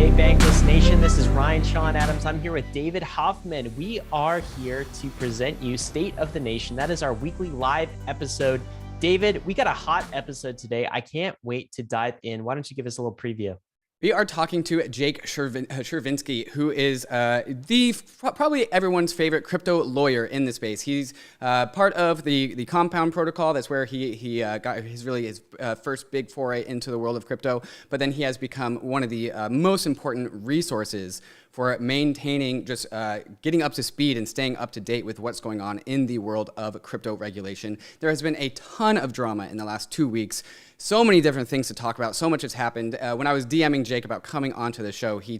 Hey, Bankless Nation, this is Ryan Sean Adams. I'm here with David Hoffman. We are here to present you State of the Nation. That is our weekly live episode. David, we got a hot episode today. I can't wait to dive in. Why don't you give us a little preview? We are talking to Jake Chervinsky, who is probably everyone's favorite crypto lawyer in the space. He's part of the Compound protocol. That's where he got his first big foray into the world of crypto. But then he has become one of the most important resources for maintaining, just getting up to speed and staying up to date with what's going on in the world of crypto regulation. There has been a ton of drama in the last 2 weeks. So many different things to talk about. So much has happened. When I was DMing Jake about coming onto the show, he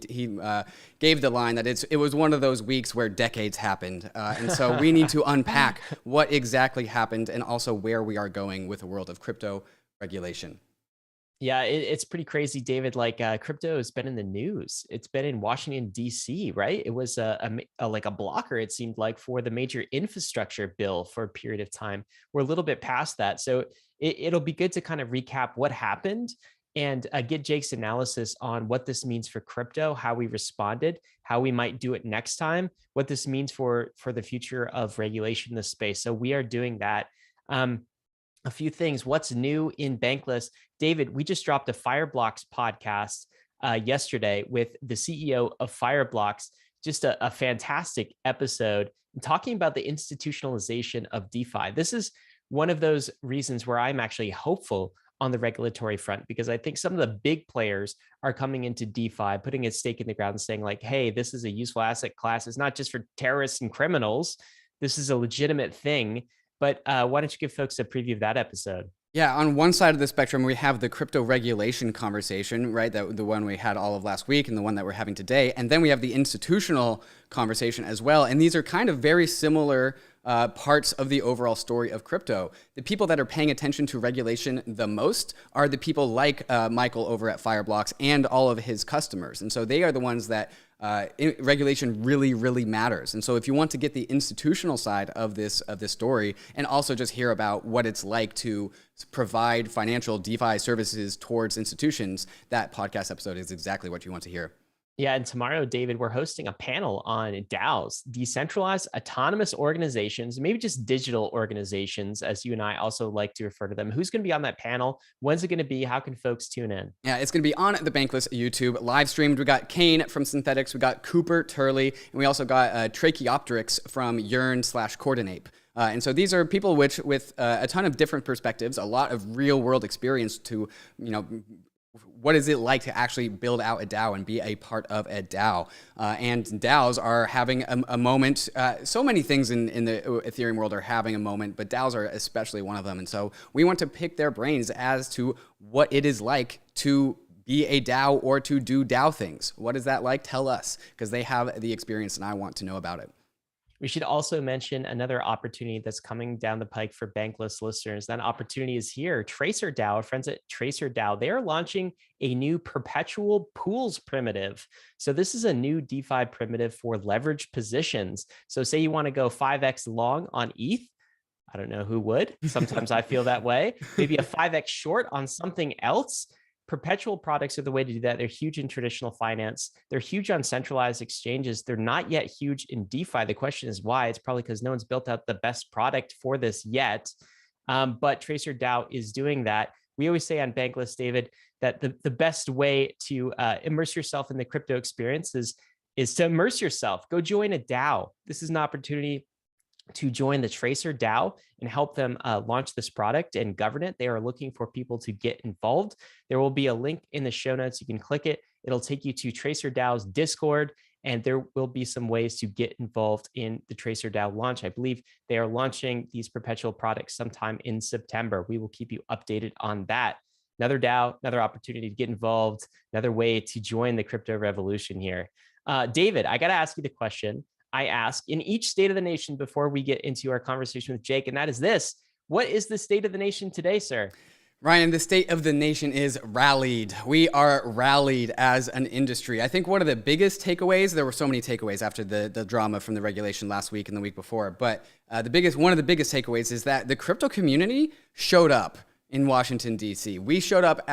gave the line that it was one of those weeks where decades happened. And so we need to unpack what exactly happened and also where we are going with the world of crypto regulation. Yeah, it's pretty crazy, David. Like crypto has been in the news. It's been in Washington, D.C., right? It was like a blocker, it seemed like, for the major infrastructure bill for a period of time. We're a little bit past that. So it'll be good to kind of recap what happened and get Jake's analysis on what this means for crypto, how we responded, how we might do it next time, what this means for the future of regulation in this space. So we are doing that. A few things. What's new in Bankless? David, we just dropped a Fireblocks podcast yesterday with the CEO of Fireblocks. Just a fantastic episode talking about the institutionalization of DeFi. This is one of those reasons where I'm actually hopeful on the regulatory front, because I think some of the big players are coming into DeFi, putting a stake in the ground and saying like, hey, this is a useful asset class. It's not just for terrorists and criminals. This is a legitimate thing. But why don't you give folks a preview of that episode? Yeah, on one side of the spectrum, we have the crypto regulation conversation, right? The one we had all of last week and the one that we're having today. And then we have the institutional conversation as well. And these are kind of very similar parts of the overall story of crypto. The people that are paying attention to regulation the most are the people like Michael over at Fireblocks and all of his customers. And so they are the ones that regulation really, really matters. And so if you want to get the institutional side of this story and also just hear about what it's like to provide financial DeFi services towards institutions, that podcast episode is exactly what you want to hear. Yeah, and tomorrow, David, we're hosting a panel on DAOs, decentralized autonomous organizations, maybe just digital organizations, as you and I also like to refer to them. Who's going to be on that panel? When's it going to be? How can folks tune in? Yeah, it's going to be on the Bankless YouTube, live streamed. We got Kane from Synthetics, we got Cooper Turley, and we also got Tracheopteryx from Yearn/Coordinape. And so these are people with a ton of different perspectives, a lot of real world experience to, what is it like to actually build out a DAO and be a part of a DAO? And DAOs are having a moment. So many things in the Ethereum world are having a moment, but DAOs are especially one of them. And so we want to pick their brains as to what it is like to be a DAO or to do DAO things. What is that like? Tell us, because they have the experience and I want to know about it. We should also mention another opportunity that's coming down the pike for Bankless listeners. That opportunity is here. Tracer DAO, friends at Tracer DAO, they are launching a new perpetual pools primitive. So this is a new DeFi primitive for leverage positions. So say you want to go 5x long on ETH. I don't know who would. Sometimes I feel that way. Maybe a 5x short on something else. Perpetual products are the way to do that. They're huge in traditional finance. They're huge on centralized exchanges. They're not yet huge in DeFi. The question is why? It's probably because no one's built out the best product for this yet. But Tracer DAO is doing that. We always say on Bankless, David, that the best way to immerse yourself in the crypto experience is to immerse yourself. Go join a DAO. This is an opportunity to join the Tracer DAO and help them launch this product and govern it. They are looking for people to get involved. There will be a link in the show notes. You can click it. It'll take you to Tracer DAO's Discord, and there will be some ways to get involved in the Tracer DAO launch. I believe they are launching these perpetual products sometime in September. We will keep you updated on that. Another DAO, another opportunity to get involved, another way to join the crypto revolution here. David, I got to ask you the question I ask in each State of the Nation before we get into our conversation with Jake, and that is this: what is the State of the Nation today, sir? Ryan, the State of the Nation is rallied. We are rallied as an industry. I think one of the biggest takeaways, there were so many takeaways after the drama from the regulation last week and the week before, but one of the biggest takeaways is that the crypto community showed up In Washington, D.C. We showed up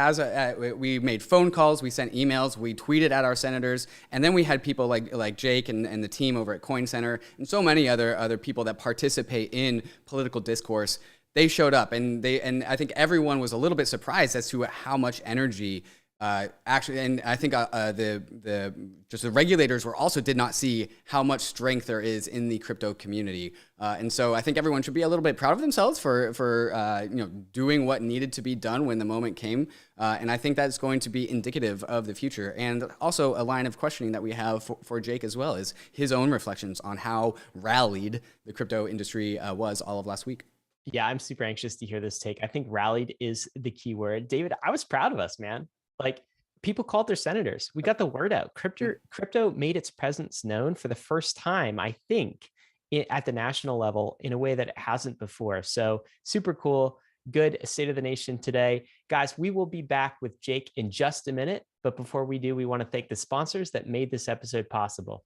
we made phone calls, we sent emails, we tweeted at our senators, and then we had people like Jake and the team over at Coin Center and so many other people that participate in political discourse. They showed up, and I think everyone was a little bit surprised as to how much energy actually, and I think the regulators did not see how much strength there is in the crypto community, and so I think everyone should be a little bit proud of themselves for doing what needed to be done when the moment came, and I think that's going to be indicative of the future. And also a line of questioning that we have for Jake as well is his own reflections on how rallied the crypto industry was all of last week. Yeah, I'm super anxious to hear this take. I think rallied is the key word. David, I was proud of us, man. Like, people called their senators. We got the word out. Crypto made its presence known for the first time, I think, at the national level in a way that it hasn't before. So super cool. Good state of the nation today. Guys, we will be back with Jake in just a minute. But before we do, we want to thank the sponsors that made this episode possible.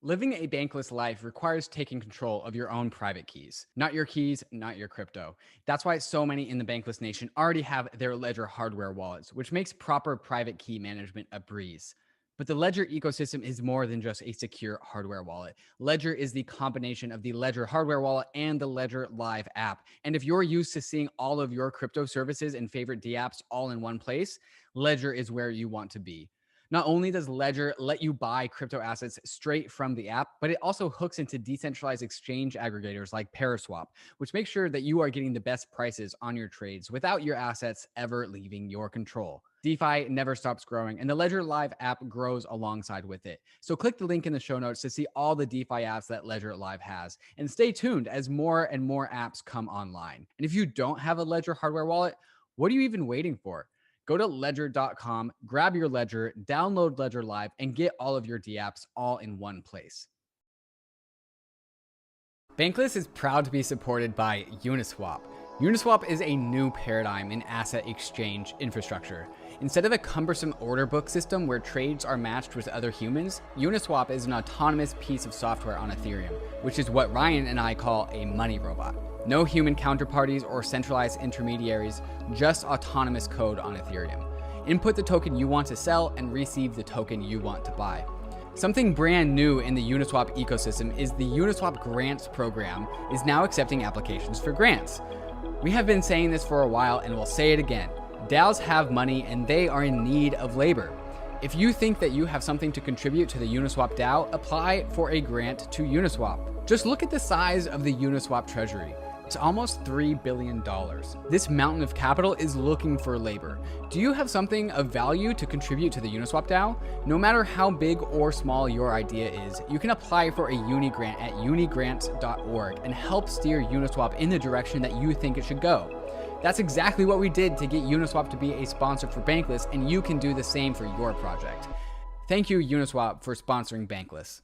Living a bankless life requires taking control of your own private keys. Not your keys, not your crypto. That's why so many in the bankless nation already have their Ledger hardware wallets, which makes proper private key management a breeze. But the Ledger ecosystem is more than just a secure hardware wallet. Ledger is the combination of the Ledger hardware wallet and the Ledger Live app. And if you're used to seeing all of your crypto services and favorite dApps all in one place, Ledger is where you want to be. Not only does Ledger let you buy crypto assets straight from the app, but it also hooks into decentralized exchange aggregators like Paraswap, which makes sure that you are getting the best prices on your trades without your assets ever leaving your control. DeFi never stops growing, and the Ledger Live app grows alongside with it. So click the link in the show notes to see all the DeFi apps that Ledger Live has, and stay tuned as more and more apps come online. And if you don't have a Ledger hardware wallet, what are you even waiting for? Go to ledger.com, grab your Ledger, download Ledger Live, and get all of your dApps all in one place. Bankless is proud to be supported by UNISWAP. UNISWAP is a new paradigm in asset exchange infrastructure. Instead of a cumbersome order book system where trades are matched with other humans, UNISWAP is an autonomous piece of software on Ethereum, which is what Ryan and I call a money robot. No human counterparties or centralized intermediaries, just autonomous code on Ethereum. Input the token you want to sell and receive the token you want to buy. Something brand new in the Uniswap ecosystem is the Uniswap Grants program is now accepting applications for grants. We have been saying this for a while and we'll say it again. DAOs have money and they are in need of labor. If you think that you have something to contribute to the Uniswap DAO, apply for a grant to Uniswap. Just look at the size of the Uniswap treasury. It's almost $3 billion. This mountain of capital is looking for labor. Do you have something of value to contribute to the Uniswap DAO? No matter how big or small your idea is, you can apply for a uni grant at unigrants.org and help steer Uniswap in the direction that you think it should go. That's exactly what we did to get Uniswap to be a sponsor for Bankless, and you can do the same for your project. Thank you, Uniswap, for sponsoring Bankless.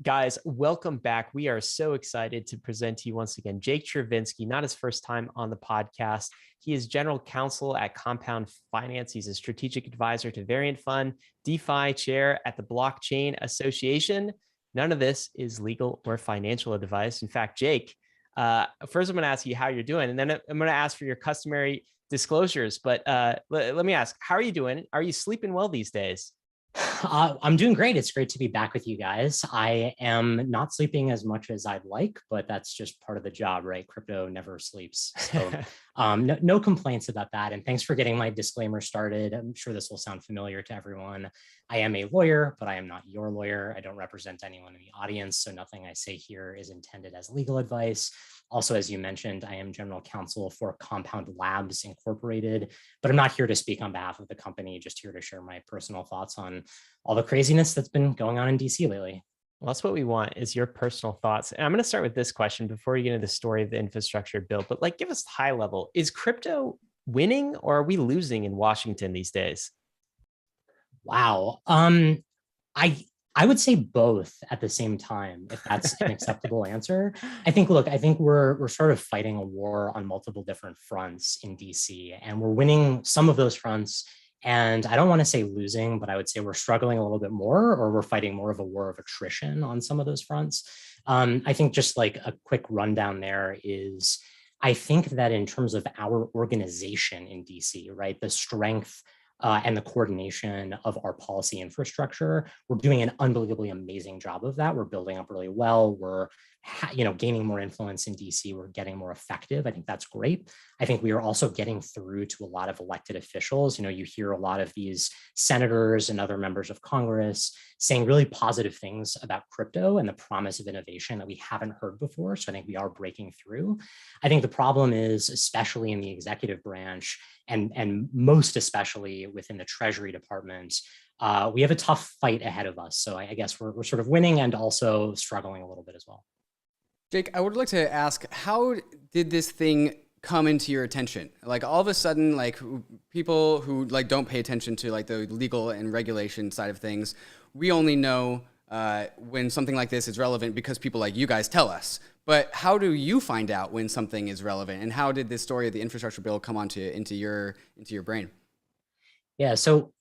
Guys, welcome back. We are so excited to present to you once again Jake Chervinsky, not his first time on the podcast. He is general counsel at Compound Finance. He's a strategic advisor to Variant Fund, DeFi chair at the Blockchain Association. None of this is legal or financial advice. In fact, Jake, first I'm going to ask you how you're doing, and then I'm going to ask for your customary disclosures. But let me ask, how are you doing? Are you sleeping well these days? I'm doing great. It's great to be back with you guys. I am not sleeping as much as I'd like, but that's just part of the job, right? Crypto never sleeps. So no complaints about that. And thanks for getting my disclaimer started. I'm sure this will sound familiar to everyone. I am a lawyer, but I am not your lawyer. I don't represent anyone in the audience, so nothing I say here is intended as legal advice. Also, as you mentioned, I am general counsel for Compound Labs Incorporated, but I'm not here to speak on behalf of the company, just here to share my personal thoughts on all the craziness that's been going on in DC lately. Well, that's what we want, is your personal thoughts. And I'm going to start with this question before we get into the story of the infrastructure bill, but like, give us high level. Is crypto winning or are we losing in Washington these days? Wow. I would say both at the same time, if that's an acceptable answer. I think we're sort of fighting a war on multiple different fronts in DC, and we're winning some of those fronts. And I don't want to say losing, but I would say we're struggling a little bit more, or we're fighting more of a war of attrition on some of those fronts. I think just like a quick rundown there is, I think that in terms of our organization in DC, right, the strength and the coordination of our policy infrastructure, we're doing an unbelievably amazing job of that. We're building up really well. We're gaining more influence in DC. We're getting more effective. I think that's great. I think we are also getting through to a lot of elected officials. You hear a lot of these senators and other members of Congress saying really positive things about crypto and the promise of innovation that we haven't heard before. So I think we are breaking through. I think the problem is, especially in the executive branch, and most especially within the Treasury Department, we have a tough fight ahead of us. So I guess we're sort of winning and also struggling a little bit as well. Jake, I would like to ask, how did this thing come into your attention? Like all of a sudden, like people who like don't pay attention to like the legal and regulation side of things, we only know when something like this is relevant because people like you guys tell us. But how do you find out when something is relevant? And how did this story of the infrastructure bill come into your brain? Yeah, so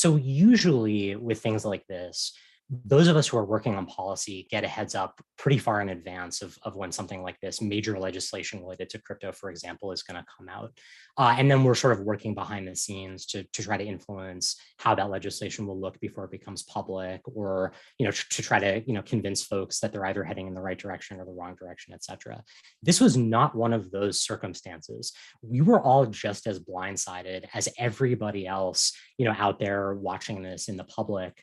usually with things like this, those of us who are working on policy get a heads up pretty far in advance of when something like this major legislation related to crypto, for example, is going to come out. And then we're sort of working behind the scenes to try to influence how that legislation will look before it becomes public, or, to try to, convince folks that they're either heading in the right direction or the wrong direction, et cetera. This was not one of those circumstances. We were all just as blindsided as everybody else, out there watching this in the public.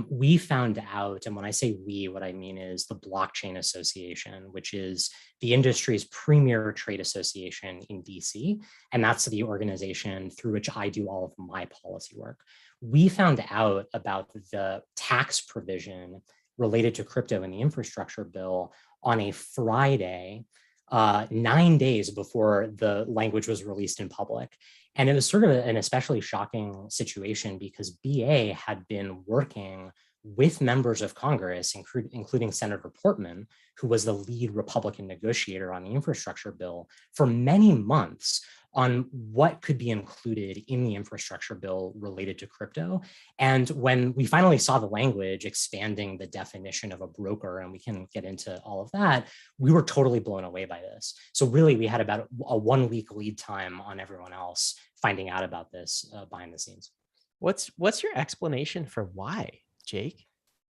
We found out, and when I say we, what I mean is the Blockchain Association, which is the industry's premier trade association in DC, and that's the organization through which I do all of my policy work. We found out about the tax provision related to crypto in the infrastructure bill on a Friday, 9 days before the language was released in public. And it was sort of an especially shocking situation because BA had been working with members of Congress, including Senator Portman, who was the lead Republican negotiator on the infrastructure bill, for many months on what could be included in the infrastructure bill related to crypto. And when we finally saw the language expanding the definition of a broker, and we can get into all of that, we were totally blown away by this. So really, we had about a 1 week lead time on everyone else finding out about this behind the scenes. What's your explanation for why, Jake?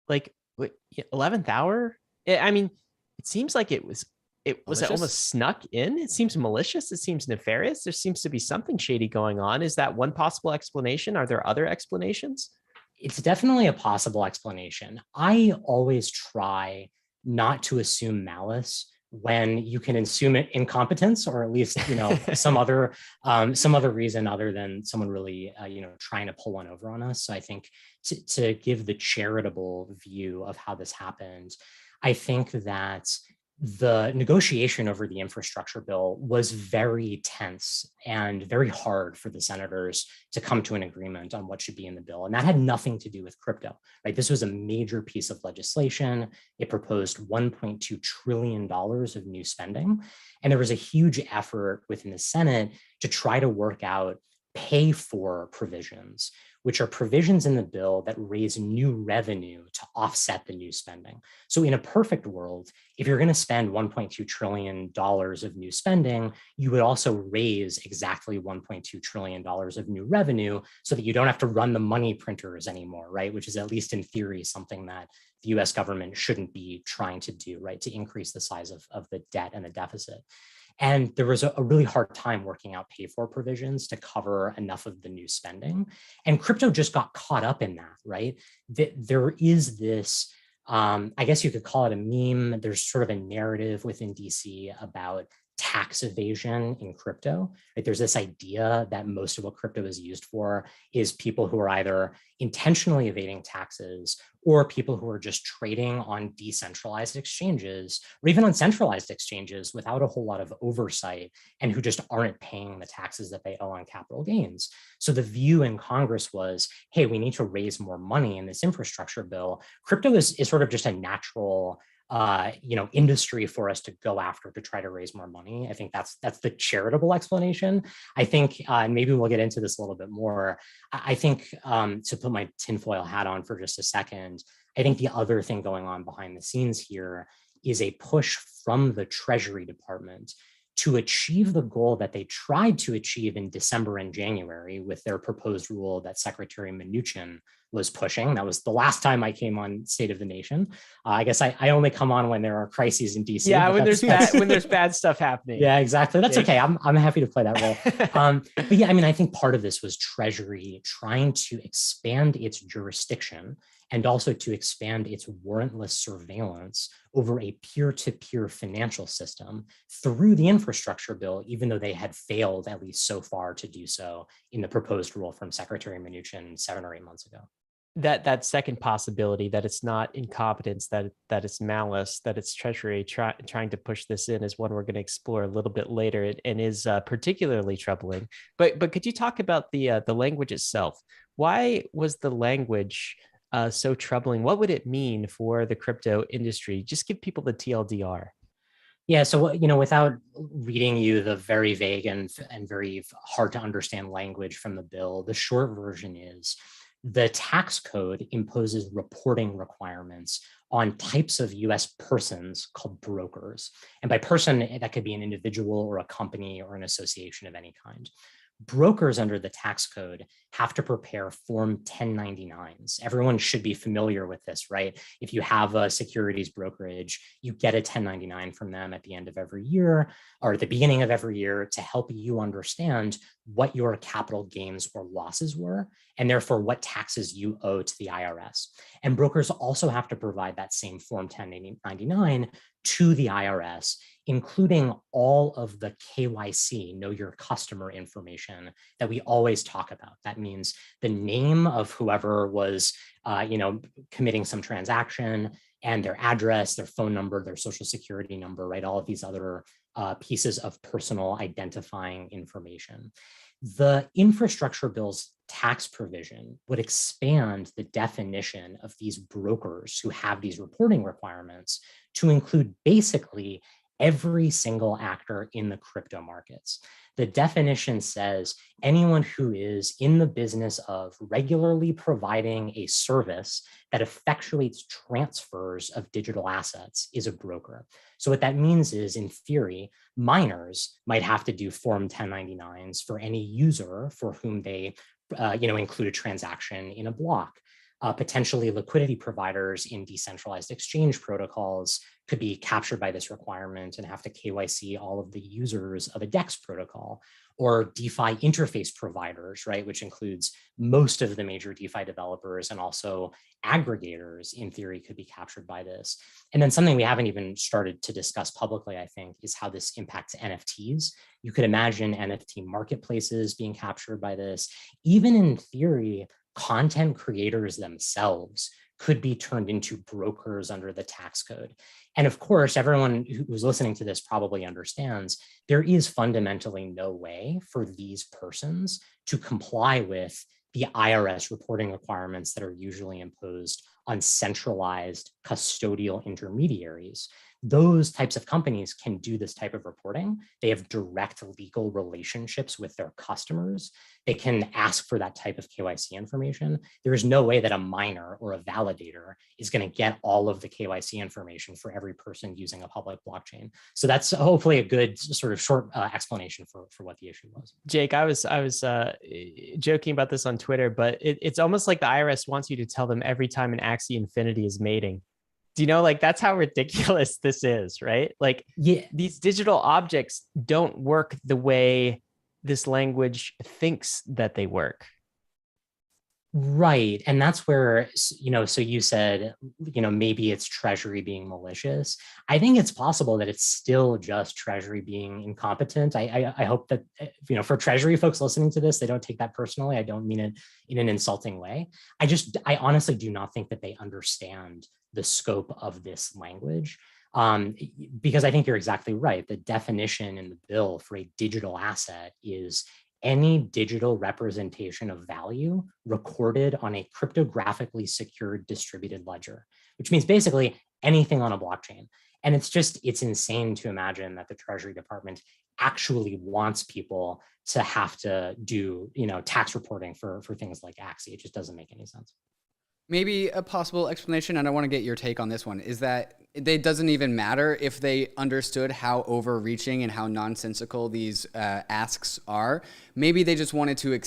Like 11th hour? I mean, it seems like it was almost snuck in. It seems malicious. It seems nefarious. There seems to be something shady going on. Is that one possible explanation? Are there other explanations? It's definitely a possible explanation. I always try not to assume malice when you can assume it incompetence, or at least, some other reason other than someone really, trying to pull one over on us. So I think to give the charitable view of how this happened, I think that the negotiation over the infrastructure bill was very tense and very hard for the senators to come to an agreement on what should be in the bill. And that had nothing to do with crypto, right? This was a major piece of legislation. It proposed $1.2 trillion of new spending. And there was a huge effort within the Senate to try to work out pay for provisions, which are provisions in the bill that raise new revenue to offset the new spending. So in a perfect world, if you're going to spend $1.2 trillion of new spending, you would also raise exactly $1.2 trillion of new revenue so that you don't have to run the money printers anymore, right? Which is, at least in theory, something that the US government shouldn't be trying to do, right? To increase the size of the debt and the deficit. And there was a really hard time working out pay for provisions to cover enough of the new spending. And crypto just got caught up in that, right? There is this, I guess you could call it a meme. There's sort of a narrative within DC about tax evasion in crypto. Right? There's this idea that most of what crypto is used for is people who are either intentionally evading taxes or people who are just trading on decentralized exchanges or even on centralized exchanges without a whole lot of oversight and who just aren't paying the taxes that they owe on capital gains. So the view in Congress was, hey, we need to raise more money in this infrastructure bill. Crypto is sort of just a natural industry for us to go after to try to raise more money. I think that's the charitable explanation. I think, and maybe we'll get into this a little bit more. I think to put my tinfoil hat on for just a second, I think the other thing going on behind the scenes here is a push from the Treasury Department to achieve the goal that they tried to achieve in December and January with their proposed rule that Secretary Mnuchin was pushing. That was the last time I came on State of the Nation. I guess I only come on when there are crises in DC. Yeah, when there's bad stuff happening. Yeah, exactly. That's okay. I'm happy to play that role. But yeah, I mean, I think part of this was Treasury trying to expand its jurisdiction and also to expand its warrantless surveillance over a peer-to-peer financial system through the infrastructure bill, even though they had failed, at least so far, to do so in the proposed rule from Secretary Mnuchin 7 or 8 months ago. That second possibility, that it's not incompetence, that it's malice, that it's Treasury trying to push this in, is one we're going to explore a little bit later, and is particularly troubling. But could you talk about the language itself? Why was the language so troubling? What would it mean for the crypto industry? Just give people the TLDR. Yeah, so without reading you the very vague and very hard to understand language from the bill, the short version is the tax code imposes reporting requirements on types of US persons called brokers. And by person, that could be an individual or a company or an association of any kind. Brokers under the tax code have to prepare Form 1099s. Everyone should be familiar with this, right? If you have a securities brokerage, you get a 1099 from them at the end of every year or at the beginning of every year to help you understand what your capital gains or losses were, and therefore what taxes you owe to the IRS. And brokers also have to provide that same Form 1099 to the IRS, including all of the KYC, know your customer information, that we always talk about. That means the name of whoever was committing some transaction, and their address, their phone number, their social security number, right? All of these other pieces of personal identifying information. The infrastructure bill's tax provision would expand the definition of these brokers who have these reporting requirements to include basically every single actor in the crypto markets. The definition says anyone who is in the business of regularly providing a service that effectuates transfers of digital assets is a broker. So what that means is, in theory, miners might have to do Form 1099s for any user for whom they include a transaction in a block. Potentially liquidity providers in decentralized exchange protocols could be captured by this requirement and have to KYC all of the users of a DEX protocol, or DeFi interface providers, right, which includes most of the major DeFi developers, and also aggregators in theory could be captured by this. And then something we haven't even started to discuss publicly, I think, is how this impacts NFTs. You could imagine NFT marketplaces being captured by this. Even in theory, content creators themselves could be turned into brokers under the tax code. And of course, everyone who's listening to this probably understands there is fundamentally no way for these persons to comply with the IRS reporting requirements that are usually imposed on centralized custodial intermediaries. Those types of companies can do this type of reporting. They have direct legal relationships with their customers. They can ask for that type of KYC information. There is no way that a miner or a validator is going to get all of the KYC information for every person using a public blockchain. So that's hopefully a good sort of short explanation for what the issue was. Jake, I was joking about this on Twitter, but it's almost like the IRS wants you to tell them every time an Axie Infinity is mating. Do you know, like, that's how ridiculous this is, right? Like, yeah, these digital objects don't work the way this language thinks that they work. Right. And that's where, so you said, maybe it's Treasury being malicious. I think it's possible that it's still just Treasury being incompetent. I hope that, for Treasury folks listening to this, they don't take that personally. I don't mean it in an insulting way. I honestly do not think that they understand the scope of this language. Because I think you're exactly right. The definition in the bill for a digital asset is any digital representation of value recorded on a cryptographically secured distributed ledger, which means basically anything on a blockchain. And it's insane to imagine that the Treasury Department actually wants people to have to do, tax reporting for things like Axie. It just doesn't make any sense. Maybe a possible explanation, and I want to get your take on this one, is that it doesn't even matter if they understood how overreaching and how nonsensical these asks are. Maybe they just wanted to,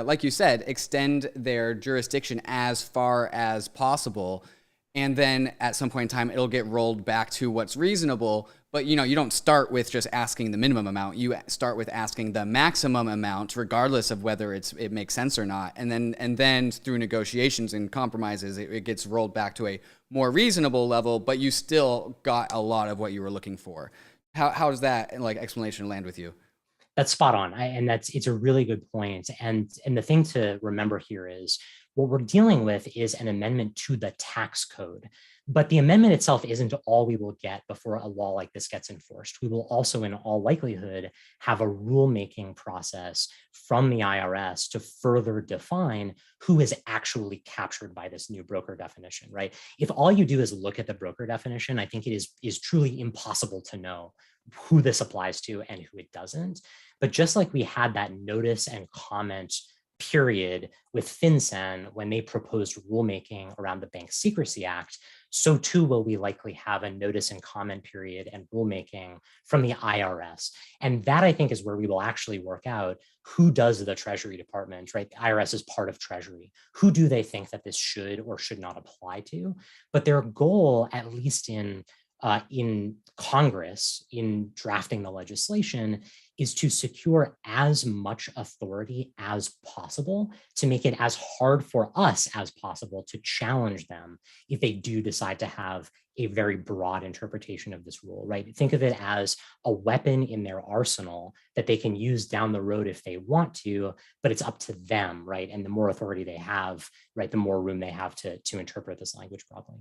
like you said, extend their jurisdiction as far as possible. And then at some point in time, it'll get rolled back to what's reasonable. But you don't start with just asking the minimum amount. You start with asking the maximum amount, regardless of whether it makes sense or not. And then through negotiations and compromises, it gets rolled back to a more reasonable level. But you still got a lot of what you were looking for. How does that explanation land with you? That's spot on. It's a really good point. And the thing to remember here is what we're dealing with is an amendment to the tax code. But the amendment itself isn't all we will get before a law like this gets enforced. We will also, in all likelihood, have a rulemaking process from the IRS to further define who is actually captured by this new broker definition, right? If all you do is look at the broker definition, I think it is truly impossible to know who this applies to and who it doesn't. But just like we had that notice and comment period with FinCEN when they proposed rulemaking around the Bank Secrecy Act, so too will we likely have a notice and comment period and rulemaking from the IRS. And that, I think, is where we will actually work out who does the Treasury Department, right? The IRS is part of Treasury. Who do they think that this should or should not apply to? But their goal, at least in Congress, in drafting the legislation, is to secure as much authority as possible to make it as hard for us as possible to challenge them if they do decide to have a very broad interpretation of this rule, right? Think of it as a weapon in their arsenal that they can use down the road if they want to, but it's up to them, right? And the more authority they have, right, the more room they have to interpret this language broadly.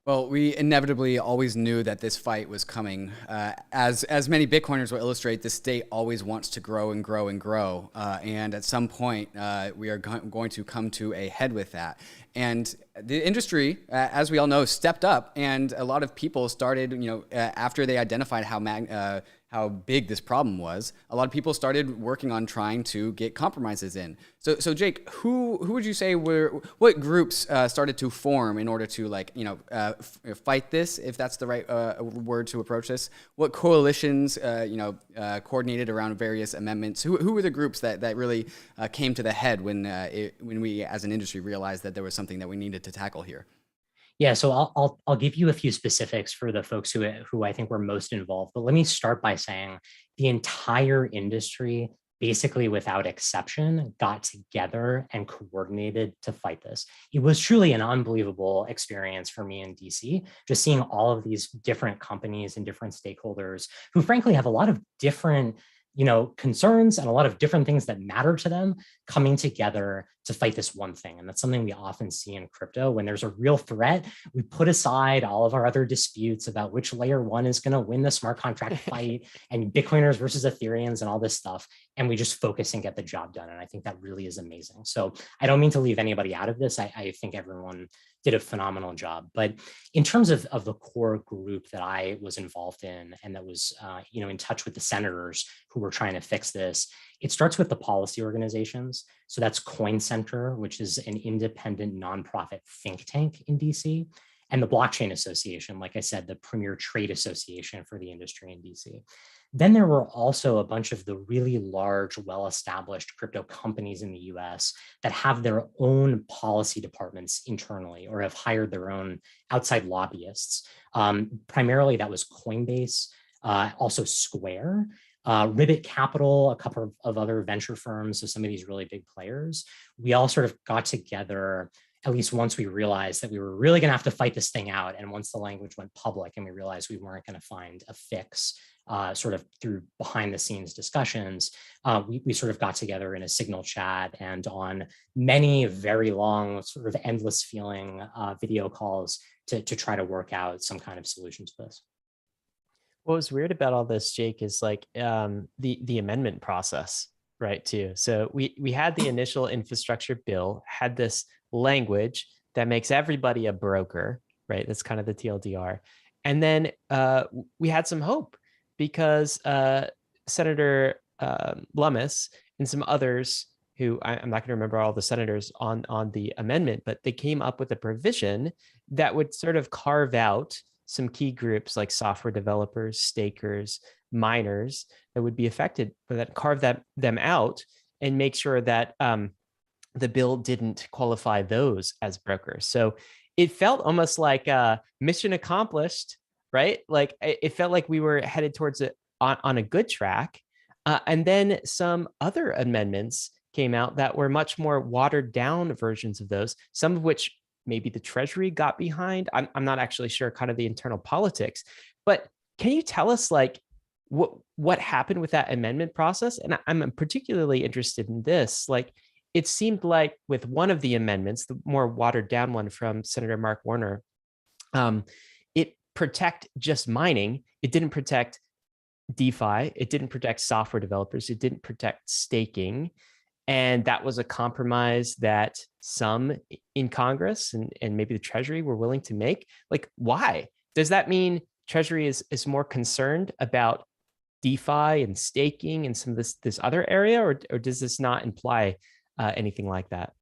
Well, we inevitably always knew that this fight was coming. As many Bitcoiners will illustrate, the state always wants to grow and grow and grow. And at some point, we are going to come to a head with that. And the industry, as we all know, stepped up, and a lot of people started, after they identified how big this problem was, a lot of people started working on trying to get compromises in. So Jake, who would you say what groups started to form in order to fight this, if that's the right word to approach this? What coalitions, coordinated around various amendments? Who were the groups that really came to the head when we as an industry realized that there was something that we needed to tackle here? Yeah, so I'll give you a few specifics for the folks who I think were most involved. But let me start by saying the entire industry, basically without exception, got together and coordinated to fight this. It was truly an unbelievable experience for me in DC, just seeing all of these different companies and different stakeholders who frankly have a lot of different concerns and a lot of different things that matter to them coming together to fight this one thing. And that's something we often see in crypto. When there's a real threat, we put aside all of our other disputes about which layer one is going to win the smart contract fight and Bitcoiners versus Ethereans and all this stuff. And we just focus and get the job done. And I think that really is amazing. So I don't mean to leave anybody out of this. I think everyone did a phenomenal job. But in terms of the core group that I was involved in and that was in touch with the senators who were trying to fix this, it starts with the policy organizations. So that's Coin Center, which is an independent nonprofit think tank in DC, and the Blockchain Association, like I said, the premier trade association for the industry in DC. Then there were also a bunch of the really large, well-established crypto companies in the US that have their own policy departments internally or have hired their own outside lobbyists. Primarily, that was Coinbase, also Square, Ribbit Capital, a couple of other venture firms, so some of these really big players. We all sort of got together, at least once we realized that we were really going to have to fight this thing out. And once the language went public and we realized we weren't going to find a fix sort of through behind the scenes discussions, we sort of got together in a Signal chat and on many very long, sort of endless feeling video calls to try to work out some kind of solution to this. What was weird about all this, Jake, is the amendment process, right, too. So we had the initial infrastructure bill, had this language that makes everybody a broker, right? That's kind of the TLDR. And then we had some hope because Senator Lummis and some others who I'm not going to remember all the senators on the amendment, but they came up with a provision that would sort of carve out some key groups like software developers, stakers, miners that would be affected, but that carve them out and make sure that the bill didn't qualify those as brokers. So it felt almost like mission accomplished, right? Like it felt like we were headed towards it on a good track. And then some other amendments came out that were much more watered down versions of those, some of which maybe the Treasury got behind. I'm not actually sure kind of the internal politics, but can you tell us like what happened with that amendment process? And I'm particularly interested in this. Like, it seemed like with one of the amendments, the more watered down one from Senator Mark Warner, it protect just mining. It didn't protect DeFi. It didn't protect software developers. It didn't protect staking. And that was a compromise that some in Congress and maybe the Treasury were willing to make. Like, why? Does that mean Treasury is more concerned about DeFi and staking and some of this other area, or does this not imply anything like that?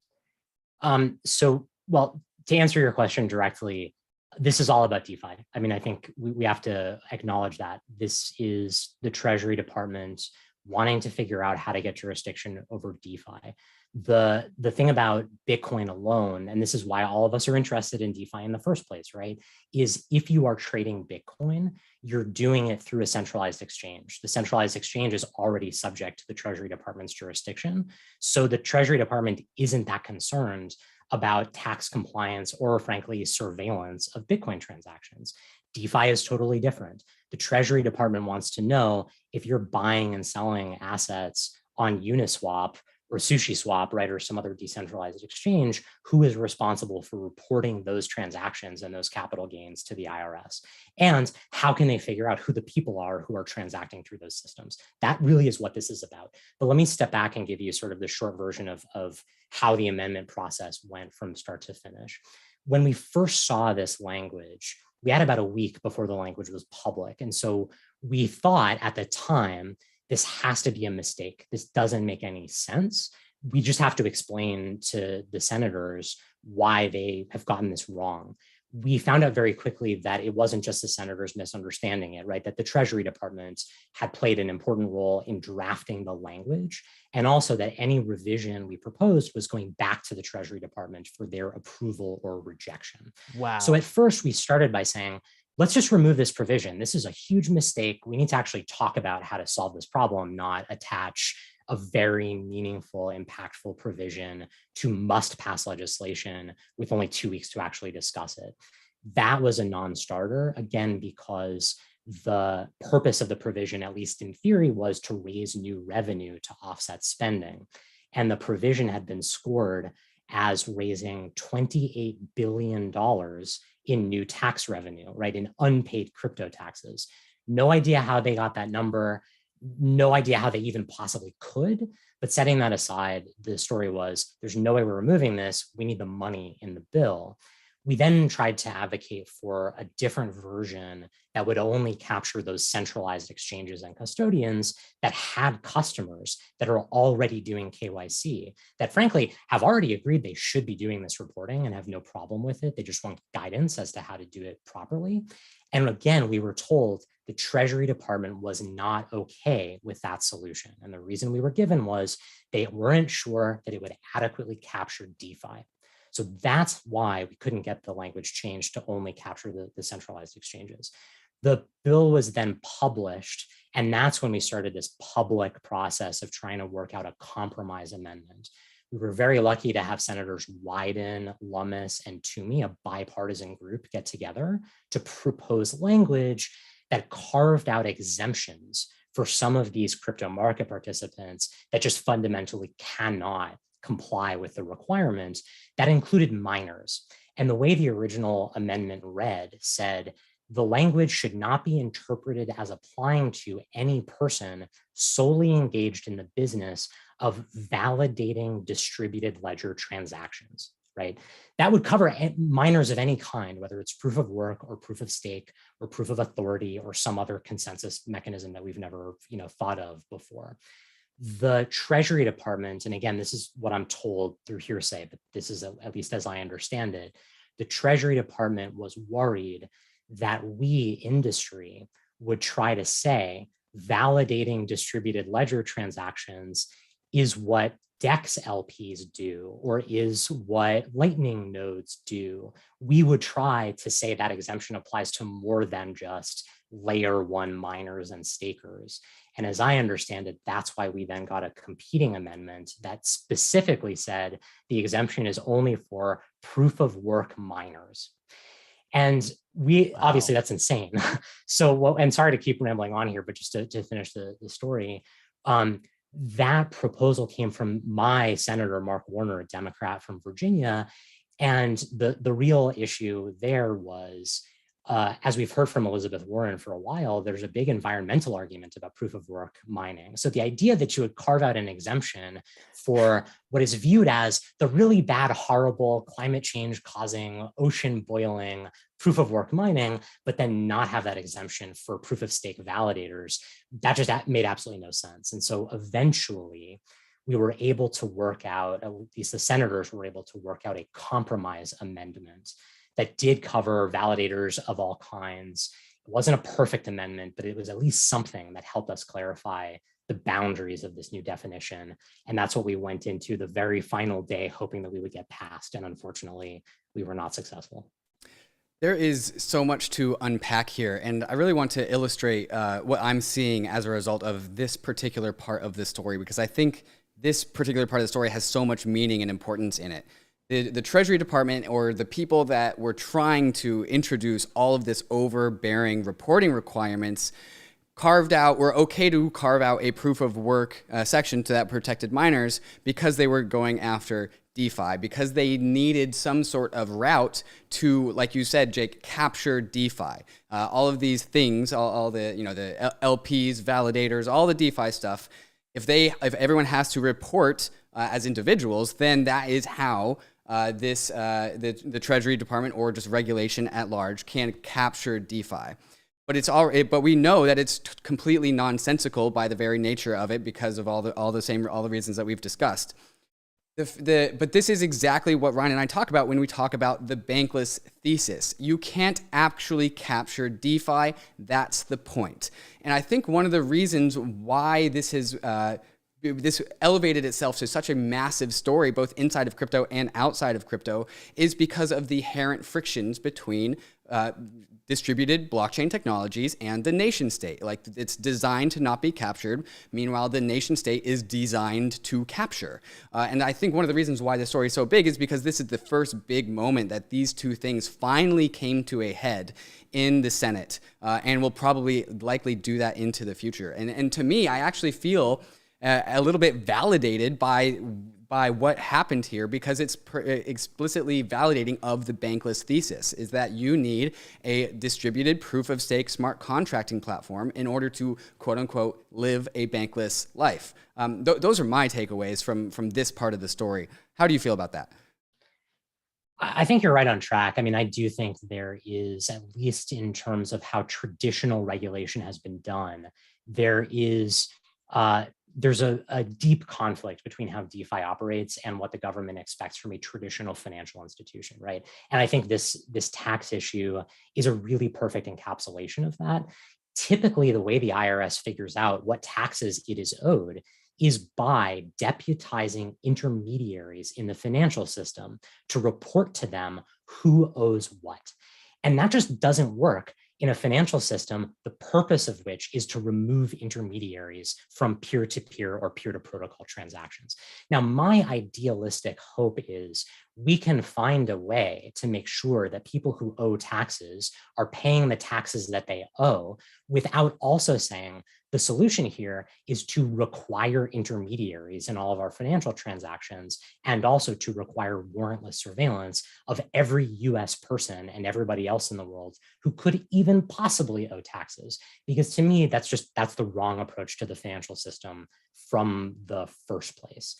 Well, to answer your question directly, this is all about DeFi. I mean, I think we have to acknowledge that this is the Treasury Department wanting to figure out how to get jurisdiction over DeFi. The thing about Bitcoin alone, and this is why all of us are interested in DeFi in the first place, right, is if you are trading Bitcoin, you're doing it through a centralized exchange. The centralized exchange is already subject to the Treasury Department's jurisdiction. So the Treasury Department isn't that concerned about tax compliance or, frankly, surveillance of Bitcoin transactions. DeFi is totally different. The Treasury Department wants to know if you're buying and selling assets on Uniswap or SushiSwap, right, or some other decentralized exchange, who is responsible for reporting those transactions and those capital gains to the IRS? And how can they figure out who the people are who are transacting through those systems? That really is what this is about. But let me step back and give you sort of the short version of how the amendment process went from start to finish. When we first saw this language, we had about a week before the language was public. And so we thought at the time, this has to be a mistake. This doesn't make any sense. We just have to explain to the senators why they have gotten this wrong. We found out very quickly that it wasn't just the senators misunderstanding it, right? That the Treasury Department had played an important role in drafting the language, and also that any revision we proposed was going back to the Treasury Department for their approval or rejection. Wow. So at first we started by saying, let's just remove this provision. This is a huge mistake. We need to actually talk about how to solve this problem, not attach a very meaningful, impactful provision to must pass legislation with only 2 weeks to actually discuss it. That was a non-starter, again, because the purpose of the provision, at least in theory, was to raise new revenue to offset spending. And the provision had been scored as raising $28 billion in new tax revenue, right, in unpaid crypto taxes. No idea how they got that number, no idea how they even possibly could, but setting that aside, the story was, there's no way we're removing this, we need the money in the bill. We then tried to advocate for a different version that would only capture those centralized exchanges and custodians that had customers that are already doing KYC, that frankly have already agreed they should be doing this reporting and have no problem with it. They just want guidance as to how to do it properly. And again, we were told the Treasury Department was not okay with that solution. And the reason we were given was they weren't sure that it would adequately capture DeFi. So that's why we couldn't get the language changed to only capture the centralized exchanges. The bill was then published, and that's when we started this public process of trying to work out a compromise amendment. We were very lucky to have Senators Wyden, Lummis, and Toomey, a bipartisan group, get together to propose language that carved out exemptions for some of these crypto market participants that just fundamentally cannot comply with the requirements. That included miners. And the way the original amendment read said, the language should not be interpreted as applying to any person solely engaged in the business of validating distributed ledger transactions, right? That would cover miners of any kind, whether it's proof of work or proof of stake or proof of authority or some other consensus mechanism that we've never thought of before. the Treasury Department, and again, this is what I'm told through hearsay, but this is at least as I understand it, the Treasury Department was worried that we, industry, would try to say validating distributed ledger transactions is what DEX LPs do, or is what Lightning nodes do. We would try to say that exemption applies to more than just layer one miners and stakers. And as I understand it, that's why we then got a competing amendment that specifically said the exemption is only for proof of work miners. And we, obviously that's insane. So, well, and sorry to keep rambling on here, but just to finish the story, that proposal came from my Senator, Mark Warner, a Democrat from Virginia. And the real issue there was, as we've heard from Elizabeth Warren for a while, there's a big environmental argument about proof of work mining. So the idea that you would carve out an exemption for what is viewed as the really bad, horrible climate change causing ocean boiling proof of work mining, but then not have that exemption for proof of stake validators, that just made absolutely no sense. And so eventually we were able to work out, at least the senators were able to work out a compromise amendment that did cover validators of all kinds. It wasn't a perfect amendment, but it was at least something that helped us clarify the boundaries of this new definition. And that's what we went into the very final day, hoping that we would get passed. And unfortunately, we were not successful. There is so much to unpack here, and I really want to illustrate what I'm seeing as a result of this particular part of the story, because I think this particular part of the story has so much meaning and importance in it. The Treasury Department, or the people that were trying to introduce all of this overbearing reporting requirements, were okay to carve out a proof of work section to that protected miners because they were going after DeFi, because they needed some sort of route to, like you said, Jake, capture DeFi. All of these things, all the, the LPs, validators, all the DeFi stuff. If everyone has to report as individuals, then that is how the Treasury Department, or just regulation at large, can capture DeFi. But we know that it's completely nonsensical by the very nature of it, because of all the reasons that we've discussed. But this is exactly what Ryan and I talk about when we talk about the Bankless thesis. You can't actually capture DeFi. That's the point. And I think one of the reasons why this elevated itself to such a massive story, both inside of crypto and outside of crypto, is because of the inherent frictions between distributed blockchain technologies and the nation state. Like, it's designed to not be captured. Meanwhile, the nation state is designed to capture. And I think one of the reasons why this story is so big is because this is the first big moment that these two things finally came to a head in the Senate, and will probably likely do that into the future. And to me, I actually feel a little bit validated by what happened here, because it's explicitly validating of the Bankless thesis, is that you need a distributed proof of stake smart contracting platform in order to, quote unquote, live a bankless life. Those are my takeaways from this part of the story. How do you feel about that? I think you're right on track. I mean, I do think there is, at least in terms of how traditional regulation has been done, there's a deep conflict between how DeFi operates and what the government expects from a traditional financial institution, right? And I think this tax issue is a really perfect encapsulation of that. Typically, the way the IRS figures out what taxes it is owed is by deputizing intermediaries in the financial system to report to them who owes what. And that just doesn't work in a financial system, the purpose of which is to remove intermediaries from peer-to-peer or peer-to-protocol transactions. Now, my idealistic hope is we can find a way to make sure that people who owe taxes are paying the taxes that they owe, without also saying the solution here is to require intermediaries in all of our financial transactions, and also to require warrantless surveillance of every US person and everybody else in the world who could even possibly owe taxes. Because to me, that's the wrong approach to the financial system from the first place.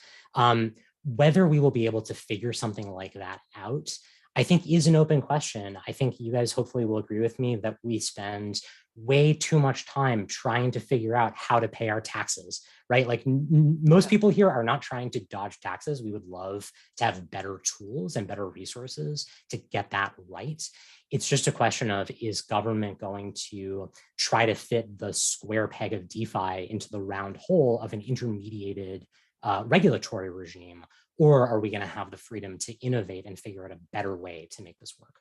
Whether we will be able to figure something like that out, I think is an open question. I think you guys hopefully will agree with me that we spend way too much time trying to figure out how to pay our taxes, right? Like most people here are not trying to dodge taxes. We would love to have better tools and better resources to get that right. It's just a question of, is government going to try to fit the square peg of DeFi into the round hole of an intermediated regulatory regime? Or are we going to have the freedom to innovate and figure out a better way to make this work?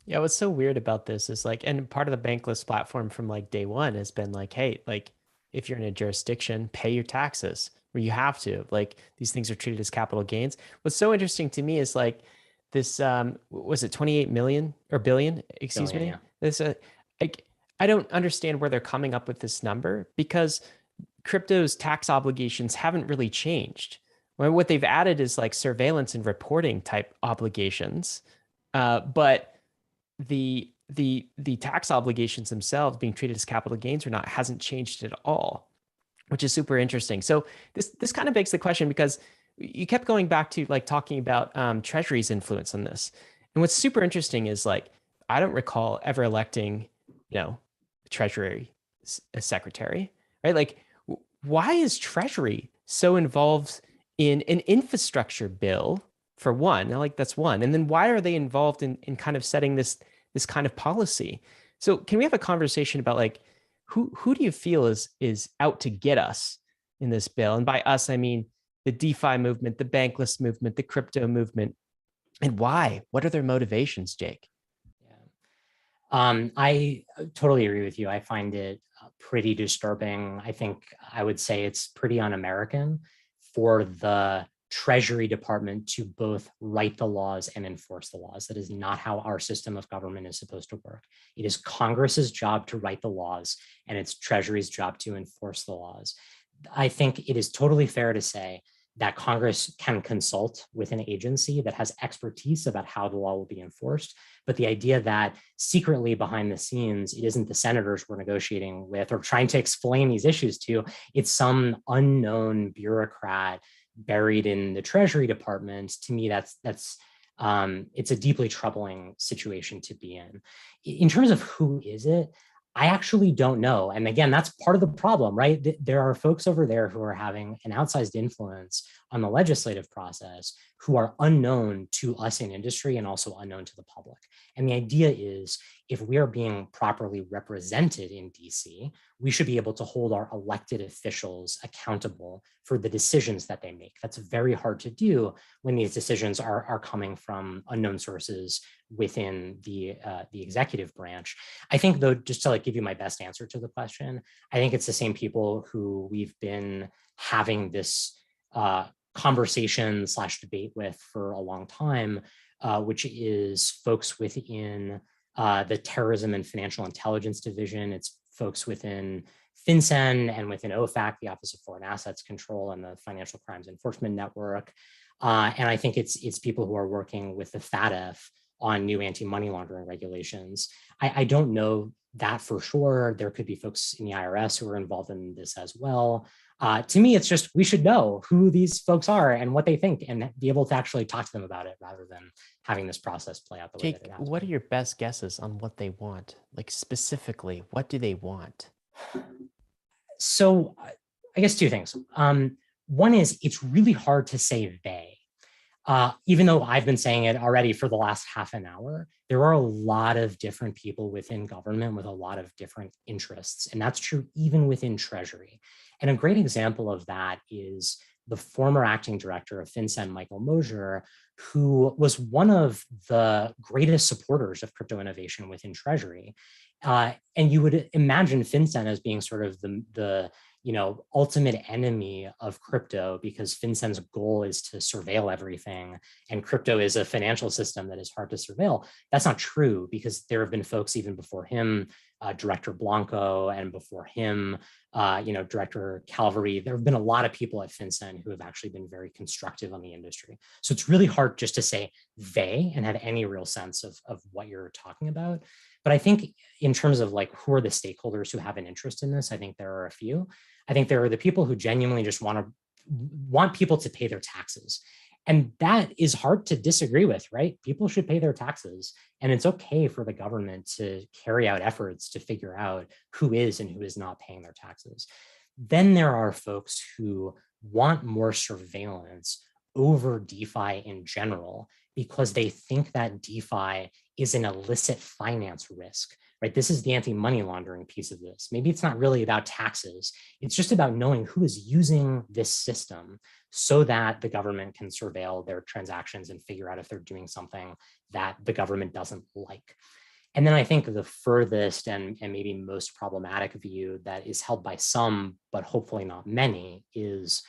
Yeah, what's so weird about this is like, and part of the Bankless platform from like day one has been like, hey, like if you're in a jurisdiction, pay your taxes where you have to. Like these things are treated as capital gains. What's so interesting to me is like this, was it 28 million or billion? Excuse Billion, me. yeah. This, like, I don't understand where they're coming up with this number because crypto's tax obligations haven't really changed. Well, what they've added is like surveillance and reporting type obligations, but the tax obligations themselves being treated as capital gains or not hasn't changed at all, which is super interesting. So this kind of begs the question, because you kept going back to like talking about Treasury's influence on this. And what's super interesting is like, I don't recall ever electing, Treasury secretary, right? Like, why is Treasury so involved in an infrastructure bill for one? Like that's one. And then why are they involved in kind of setting this kind of policy? So can we have a conversation about like, who do you feel is out to get us in this bill? And by us, I mean the DeFi movement, the Bankless movement, the crypto movement, and why? What are their motivations, Jake? I totally agree with you. I find it pretty disturbing. I think I would say it's pretty un-American for the Treasury Department to both write the laws and enforce the laws. That is not how our system of government is supposed to work. It is Congress's job to write the laws, and it's Treasury's job to enforce the laws. I think it is totally fair to say that Congress can consult with an agency that has expertise about how the law will be enforced. But the idea that secretly behind the scenes, it isn't the senators we're negotiating with or trying to explain these issues to, it's some unknown bureaucrat buried in the Treasury Department. To me, it's a deeply troubling situation to be in. In terms of who is it, I actually don't know. And again, that's part of the problem, right? There are folks over there who are having an outsized influence on the legislative process who are unknown to us in industry and also unknown to the public. And the idea is, if we are being properly represented in DC, we should be able to hold our elected officials accountable for the decisions that they make. That's very hard to do when these decisions are coming from unknown sources within the executive branch. I think, though, just to like give you my best answer to the question, I think it's the same people who we've been having this conversation / debate with for a long time, which is folks within the Terrorism and Financial Intelligence Division. It's folks within FinCEN and within OFAC, the Office of Foreign Assets Control, and the Financial Crimes Enforcement Network. And I think it's people who are working with the FATF on new anti-money laundering regulations. I don't know that for sure. There could be folks in the IRS who are involved in this as well. To me, it's just, we should know who these folks are and what they think and be able to actually talk to them about it rather than having this process play out the way that it has. What are your best guesses on what they want? Like specifically, what do they want? So I guess two things. One is, it's really hard to say they. Even though I've been saying it already for the last half an hour, there are a lot of different people within government with a lot of different interests. And that's true even within Treasury. And a great example of that is the former acting director of FinCEN, Michael Mosier, who was one of the greatest supporters of crypto innovation within Treasury. And you would imagine FinCEN as being sort of the ultimate enemy of crypto, because FinCEN's goal is to surveil everything, and crypto is a financial system that is hard to surveil. That's not true, because there have been folks even before him, Director Blanco, and before him, Director Calvary. There have been a lot of people at FinCEN who have actually been very constructive on the industry. So it's really hard just to say they and have any real sense of what you're talking about. But I think in terms of like, who are the stakeholders who have an interest in this, I think there are a few. I think there are the people who genuinely just want people to pay their taxes. And that is hard to disagree with, right? People should pay their taxes. And it's okay for the government to carry out efforts to figure out who is and who is not paying their taxes. Then there are folks who want more surveillance over DeFi in general because they think that DeFi is an illicit finance risk, right? This is the anti-money laundering piece of this. Maybe it's not really about taxes. It's just about knowing who is using this system so that the government can surveil their transactions and figure out if they're doing something that the government doesn't like. And then I think the furthest and maybe most problematic view that is held by some, but hopefully not many, is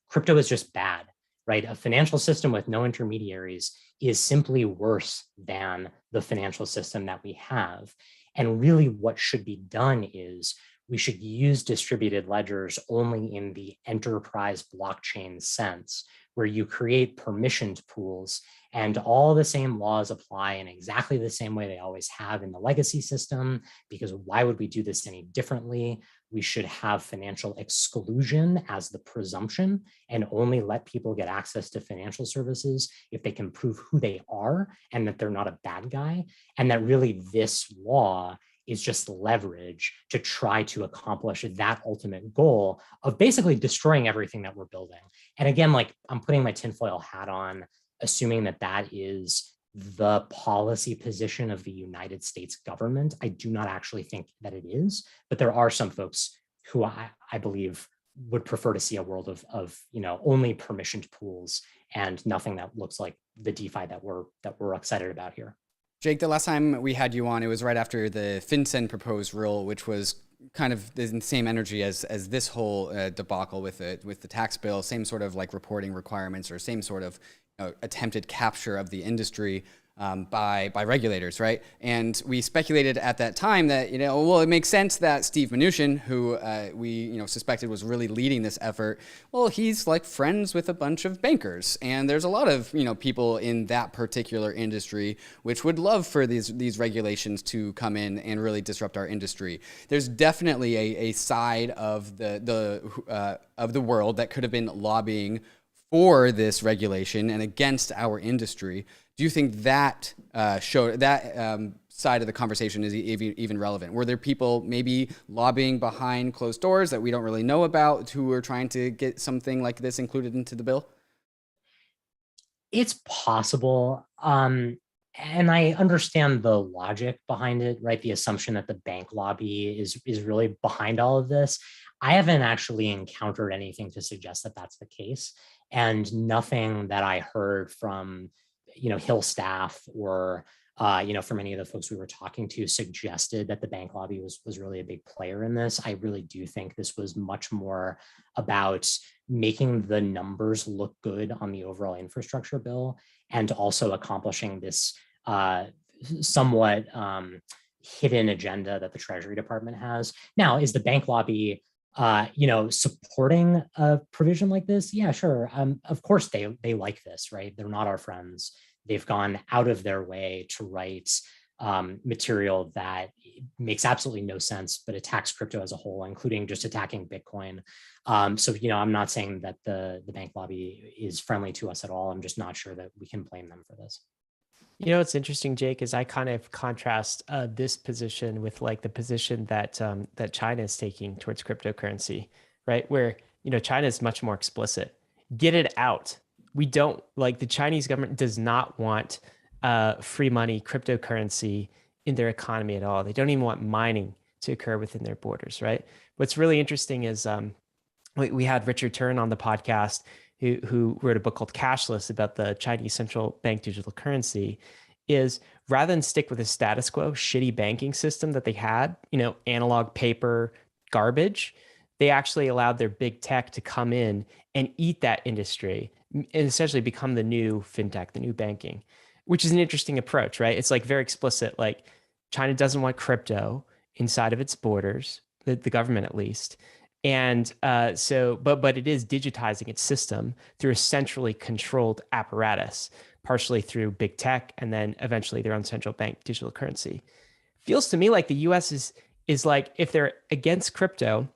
crypto is just bad, right? A financial system with no intermediaries is simply worse than the financial system that we have. And really what should be done is we should use distributed ledgers only in the enterprise blockchain sense, where you create permissioned pools and all the same laws apply in exactly the same way they always have in the legacy system, because why would we do this any differently? We should have financial exclusion as the presumption and only let people get access to financial services if they can prove who they are and that they're not a bad guy. And that really this law is just leverage to try to accomplish that ultimate goal of basically destroying everything that we're building. And again, like I'm putting my tinfoil hat on, assuming that that is the policy position of the United States government. I do not actually think that it is, but there are some folks who I believe would prefer to see a world of only permissioned pools and nothing that looks like the DeFi that we're excited about here. Jake, the last time we had you on, it was right after the FinCEN proposed rule, which was kind of the same energy as this whole debacle with the tax bill, same sort of like reporting requirements or same sort of attempted capture of the industry by regulators, right? And we speculated at that time that, well, it makes sense that Steve Mnuchin, who we suspected was really leading this effort, well, he's like friends with a bunch of bankers, and there's a lot of people in that particular industry which would love for these regulations to come in and really disrupt our industry. There's definitely a side of the world that could have been lobbying for this regulation and against our industry. Do you think that side of the conversation is even relevant? Were there people maybe lobbying behind closed doors that we don't really know about who are trying to get something like this included into the bill? It's possible. And I understand the logic behind it, right? The assumption that the bank lobby is really behind all of this. I haven't actually encountered anything to suggest that that's the case. And nothing that I heard from Hill staff or from any of the folks we were talking to suggested that the bank lobby was really a big player in this. I really do think this was much more about making the numbers look good on the overall infrastructure bill and also accomplishing this somewhat hidden agenda that the Treasury Department has. Now, is the bank lobby supporting a provision like this? Yeah, sure. Of course they like this, right? They're not our friends. They've gone out of their way to write material that makes absolutely no sense, but attacks crypto as a whole, including just attacking Bitcoin. So I'm not saying that the bank lobby is friendly to us at all. I'm just not sure that we can blame them for this. What's interesting, Jake, is I kind of contrast this position with like the position that that China is taking towards cryptocurrency, right? Where China is much more explicit. Get it out. We don't like the Chinese government does not want free money cryptocurrency in their economy at all. They don't even want mining to occur within their borders, right? What's really interesting is we had Richard Turn on the podcast who wrote a book called Cashless about the Chinese central bank digital currency, is rather than stick with a status quo, shitty banking system that they had, analog paper garbage, they actually allowed their big tech to come in and eat that industry and essentially become the new fintech, the new banking, which is an interesting approach, right? It's like very explicit, like China doesn't want crypto inside of its borders, the government at least. And but it is digitizing its system through a centrally controlled apparatus, partially through big tech, and then eventually their own central bank digital currency. Feels to me like the US is like, if they're against crypto,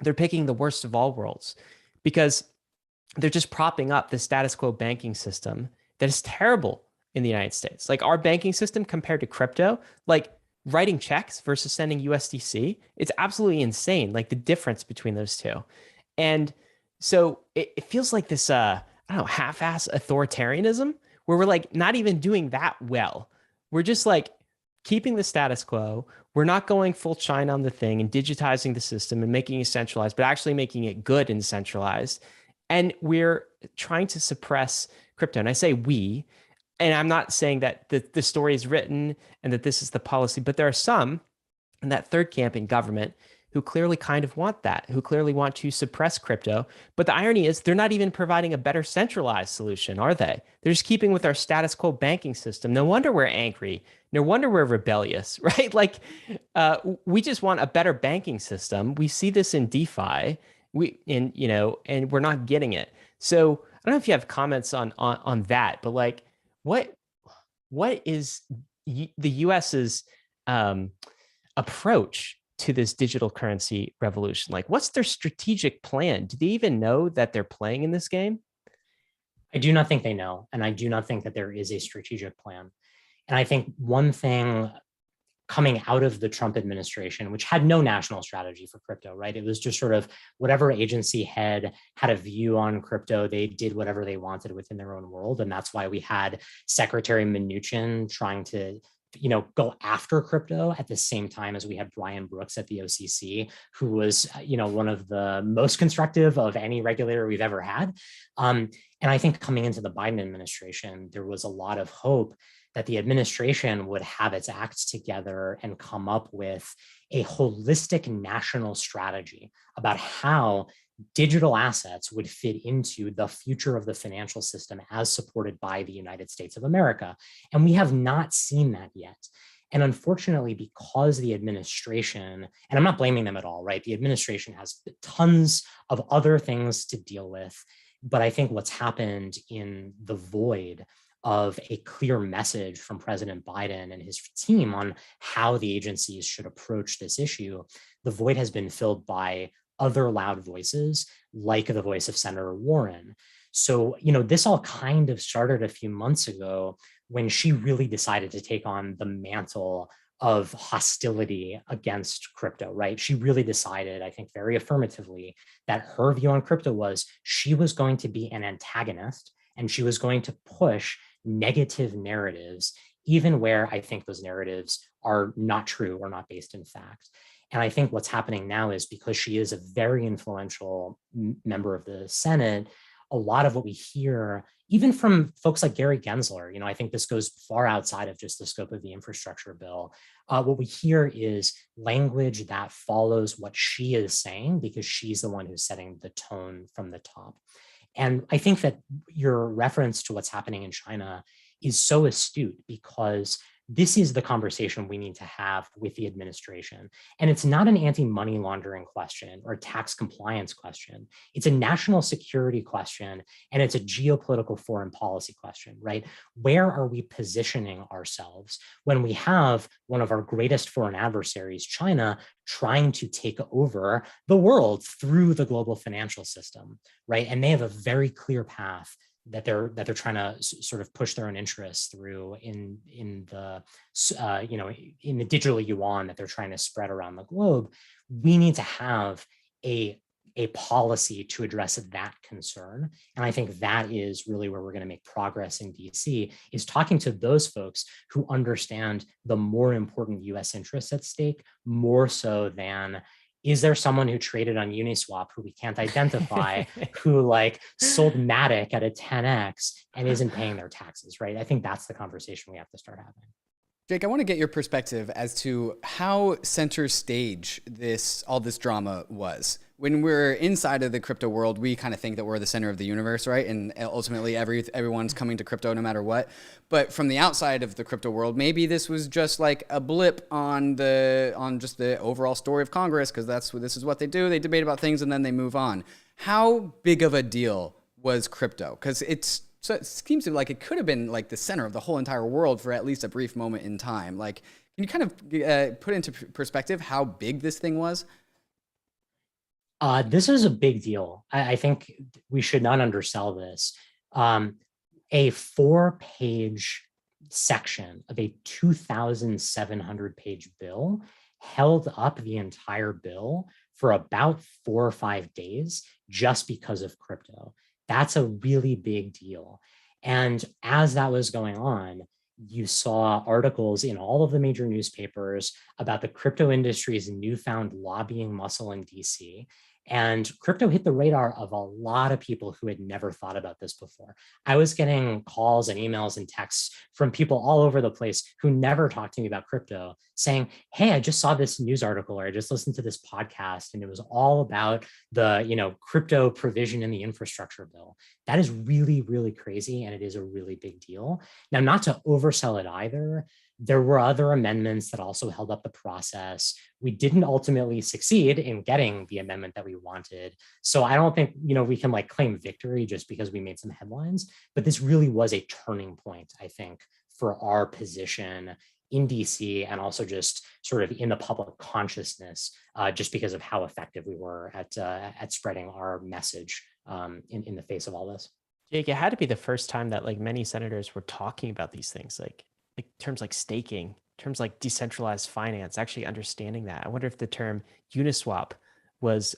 they're picking the worst of all worlds, because they're just propping up the status quo banking system that is terrible in the United States. Like our banking system compared to crypto, like writing checks versus sending USDC, it's absolutely insane. Like the difference between those two. And so it feels like this, I don't know, half-ass authoritarianism where we're like not even doing that well. We're just like keeping the status quo. We're not going full China on the thing and digitizing the system and making it centralized, but actually making it good and centralized. And we're trying to suppress crypto. And I say we, and I'm not saying that the story is written and that this is the policy, but there are some in that third camp in government who clearly kind of want that, who clearly want to suppress crypto. But the irony is they're not even providing a better centralized solution, are they? They're just keeping with our status quo banking system. No wonder we're angry. No wonder we're rebellious, right? Like we just want a better banking system. We see this in DeFi, and we're not getting it. So I don't know if you have comments on that, but like what is the US's approach to this digital currency revolution? Like, what's their strategic plan? Do they even know that they're playing in this game? I do not think they know, and I do not think that there is a strategic plan. And I think one thing coming out of the Trump administration, which had no national strategy for crypto, right? It was just sort of whatever agency had a view on crypto, they did whatever they wanted within their own world. And that's why we had Secretary Mnuchin trying to go after crypto at the same time as we had Brian Brooks at the OCC, who was, one of the most constructive of any regulator we've ever had. And I think coming into the Biden administration, there was a lot of hope that the administration would have its acts together and come up with a holistic national strategy about how digital assets would fit into the future of the financial system as supported by the United States of America. And we have not seen that yet. And unfortunately, because the administration, and I'm not blaming them at all, right? The administration has tons of other things to deal with. But I think what's happened in the void of a clear message from President Biden and his team on how the agencies should approach this issue, the void has been filled by other loud voices, like the voice of Senator Warren. So, this all kind of started a few months ago when she really decided to take on the mantle of hostility against crypto, right? She really decided, I think very affirmatively, that her view on crypto was she was going to be an antagonist and she was going to push negative narratives, even where I think those narratives are not true or not based in fact. And I think what's happening now is because she is a very influential member of the Senate, a lot of what we hear, even from folks like Gary Gensler, I think this goes far outside of just the scope of the infrastructure bill. What we hear is language that follows what she is saying because she's the one who's setting the tone from the top. And I think that your reference to what's happening in China is so astute because this is the conversation we need to have with the administration. And it's not an anti-money laundering question or a tax compliance question. It's a national security question, and it's a geopolitical foreign policy question, right? Where are we positioning ourselves when we have one of our greatest foreign adversaries, China, trying to take over the world through the global financial system, right? And they have a very clear path that they're trying to sort of push their own interests through in the digital yuan that they're trying to spread around the globe. We need to have a policy to address that concern. And I think that is really where we're going to make progress in DC, is talking to those folks who understand the more important US interests at stake, more so than, is there someone who traded on Uniswap who we can't identify, who sold Matic at a 10x and isn't paying their taxes, right? I think that's the conversation we have to start having. Jake, I want to get your perspective as to how center stage all this drama was. When we're inside of the crypto world, we kind of think that we're the center of the universe, right? And ultimately, everyone's coming to crypto no matter what. But from the outside of the crypto world, maybe this was just like a blip on just the overall story of Congress, because this is what they do. They debate about things and then they move on. How big of a deal was crypto? Because so it seems like it could have been like the center of the whole entire world for at least a brief moment in time. Like, can you kind of put into perspective how big this thing was? This is a big deal. I think we should not undersell this. A 4-page section of a 2,700-page bill held up the entire bill for about 4 or 5 days just because of crypto. That's a really big deal. And as that was going on, you saw articles in all of the major newspapers about the crypto industry's newfound lobbying muscle in DC. And crypto hit the radar of a lot of people who had never thought about this before. I was getting calls and emails and texts from people all over the place who never talked to me about crypto saying, hey, I just saw this news article or I just listened to this podcast and it was all about the crypto provision in the infrastructure bill. That is really, really crazy. And it is a really big deal. Now, not to oversell it either, there were other amendments that also held up the process. We didn't ultimately succeed in getting the amendment that we wanted. So I don't think, we can claim victory just because we made some headlines, but this really was a turning point, I think, for our position in DC and also just sort of in the public consciousness, just because of how effective we were at spreading our message in the face of all this. Jake, it had to be the first time that many senators were talking about these things, like terms like staking, terms like decentralized finance, actually understanding that. I wonder if the term Uniswap was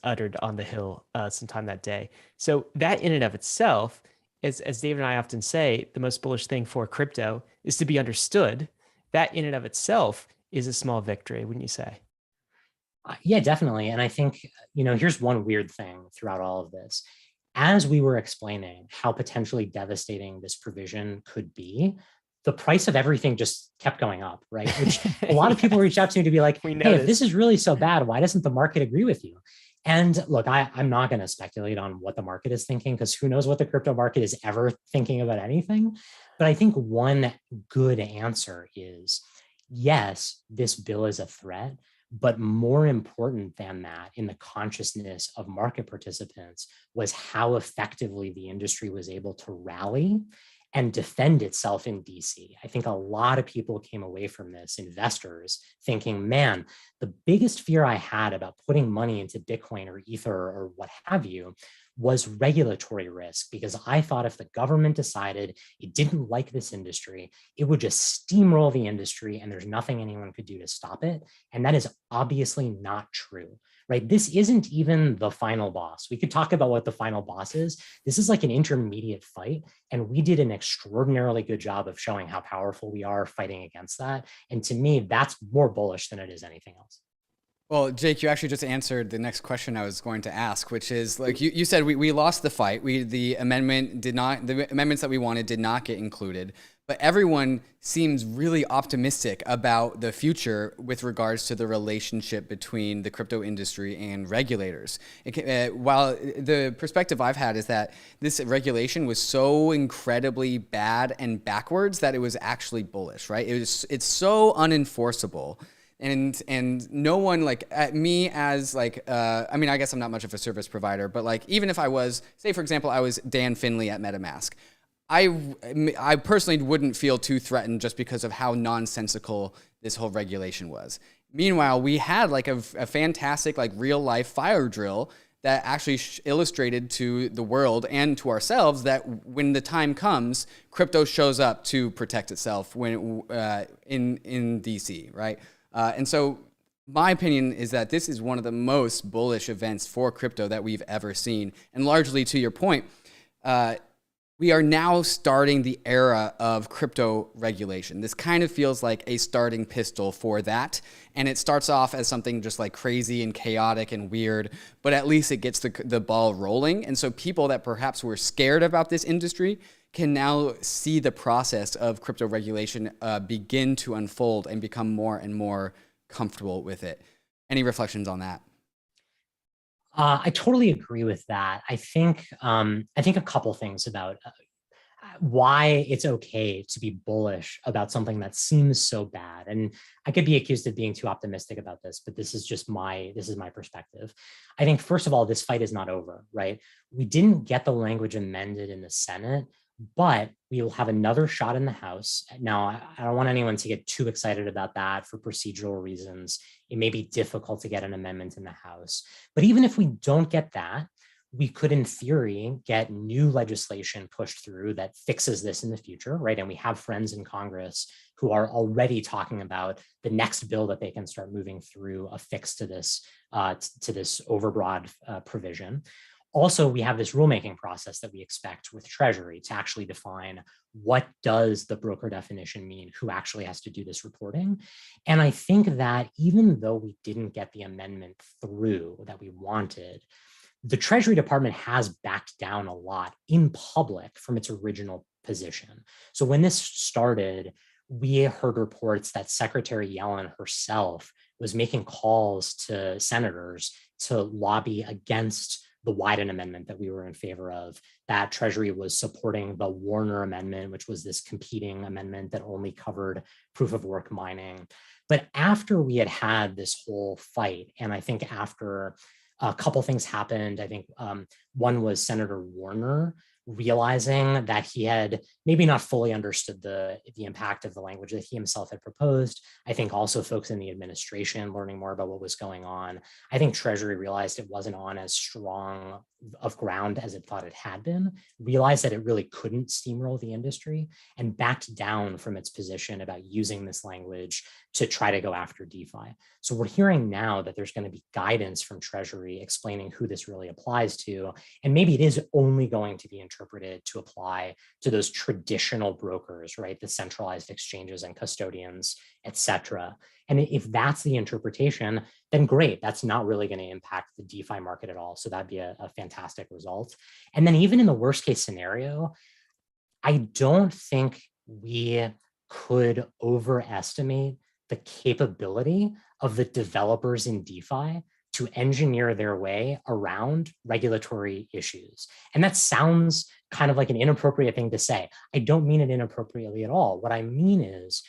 uttered on the Hill sometime that day. So that in and of itself, as David and I often say, the most bullish thing for crypto is to be understood. That in and of itself is a small victory, wouldn't you say? Yeah, definitely. And I think, here's one weird thing throughout all of this. As we were explaining how potentially devastating this provision could be, the price of everything just kept going up, right? Which a lot of people reached out to me to be like, hey, if this is really so bad, why doesn't the market agree with you? And look, I'm not going to speculate on what the market is thinking because who knows what the crypto market is ever thinking about anything. But I think one good answer is, yes, this bill is a threat, but more important than that in the consciousness of market participants was how effectively the industry was able to rally and defend itself in DC. I think a lot of people came away from this, investors, thinking, man, the biggest fear I had about putting money into Bitcoin or Ether or what have you was regulatory risk, because I thought if the government decided it didn't like this industry, it would just steamroll the industry and there's nothing anyone could do to stop it. And that is obviously not true. Right? This isn't even the final boss. We could talk about what the final boss is. This is like an intermediate fight. And we did an extraordinarily good job of showing how powerful we are fighting against that. And to me, that's more bullish than it is anything else. Well, Jake, you actually just answered the next question I was going to ask, which is you said we lost the fight. The amendments that we wanted did not get included, but everyone seems really optimistic about the future with regards to the relationship between the crypto industry and regulators. While the perspective I've had is that this regulation was so incredibly bad and backwards that it was actually bullish, right? It's so unenforceable. And no one at me as I guess I'm not much of a service provider, but even if I was, say for example, I was Dan Finley at MetaMask, I personally wouldn't feel too threatened just because of how nonsensical this whole regulation was. Meanwhile, we had a fantastic real life fire drill that actually illustrated to the world and to ourselves that when the time comes, crypto shows up to protect itself when in DC, right? And so my opinion is that this is one of the most bullish events for crypto that we've ever seen. And largely to your point, we are now starting the era of crypto regulation. This kind of feels like a starting pistol for that. And it starts off as something just crazy and chaotic and weird, but at least it gets the ball rolling. And so people that perhaps were scared about this industry can now see the process of crypto regulation begin to unfold and become more and more comfortable with it. Any reflections on that? I totally agree with that. I think a couple things about why it's okay to be bullish about something that seems so bad. And I could be accused of being too optimistic about this, but this is my perspective. I think, first of all, this fight is not over, right? We didn't get the language amended in the Senate but we will have another shot in the House. Now, I don't want anyone to get too excited about that for procedural reasons. It may be difficult to get an amendment in the House. But even if we don't get that, we could, in theory, get new legislation pushed through that fixes this in the future, right? And we have friends in Congress who are already talking about the next bill that they can start moving through a fix to this overbroad provision. Also, we have this rulemaking process that we expect with Treasury to actually define what does the broker definition mean, who actually has to do this reporting. And I think that even though we didn't get the amendment through that we wanted, the Treasury Department has backed down a lot in public from its original position. So when this started, we heard reports that Secretary Yellen herself was making calls to senators to lobby against the Wyden amendment that we were in favor of, that Treasury was supporting the Warner amendment, which was this competing amendment that only covered proof of work mining. But after we had had this whole fight, and I think after a couple things happened, I think one was Senator Warner realizing that he had maybe not fully understood the impact of the language that he himself had proposed. I think also folks in the administration learning more about what was going on. I think Treasury realized it wasn't on as strong of ground as it thought it had been, realized that it really couldn't steamroll the industry, and backed down from its position about using this language to try to go after DeFi. So we're hearing now that there's going to be guidance from Treasury explaining who this really applies to, and maybe it is only going to be interpreted to apply to those traditional brokers, right? The centralized exchanges and custodians, et cetera. And if that's the interpretation, then great. That's not really going to impact the DeFi market at all. So that'd be a fantastic result. And then even in the worst case scenario, I don't think we could overestimate the capability of the developers in DeFi to engineer their way around regulatory issues. And that sounds kind of like an inappropriate thing to say. I don't mean it inappropriately at all. What I mean is,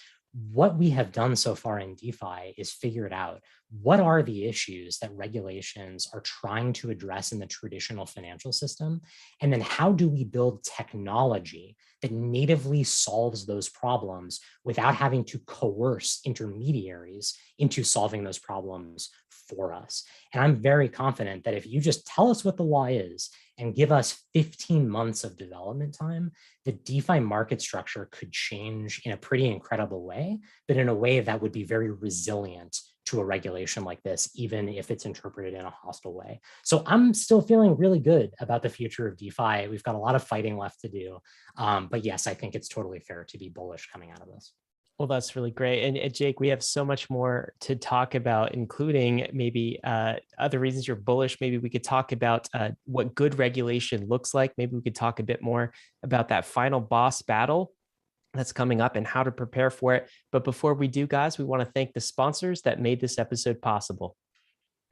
what we have done so far in DeFi is figured out what are the issues that regulations are trying to address in the traditional financial system, and then how do we build technology that natively solves those problems without having to coerce intermediaries into solving those problems for us. And I'm very confident that if you just tell us what the law is and give us 15 months of development time, the DeFi market structure could change in a pretty incredible way, but in a way that would be very resilient to a regulation like this, even if it's interpreted in a hostile way. So I'm still feeling really good about the future of DeFi. We've got a lot of fighting left to do. But yes, I think it's totally fair to be bullish coming out of this. Well, that's really great. And Jake, we have so much more to talk about, including maybe other reasons you're bullish. Maybe we could talk about what good regulation looks like. Maybe we could talk a bit more about that final boss battle that's coming up and how to prepare for it. But before we do, guys, we want to thank the sponsors that made this episode possible.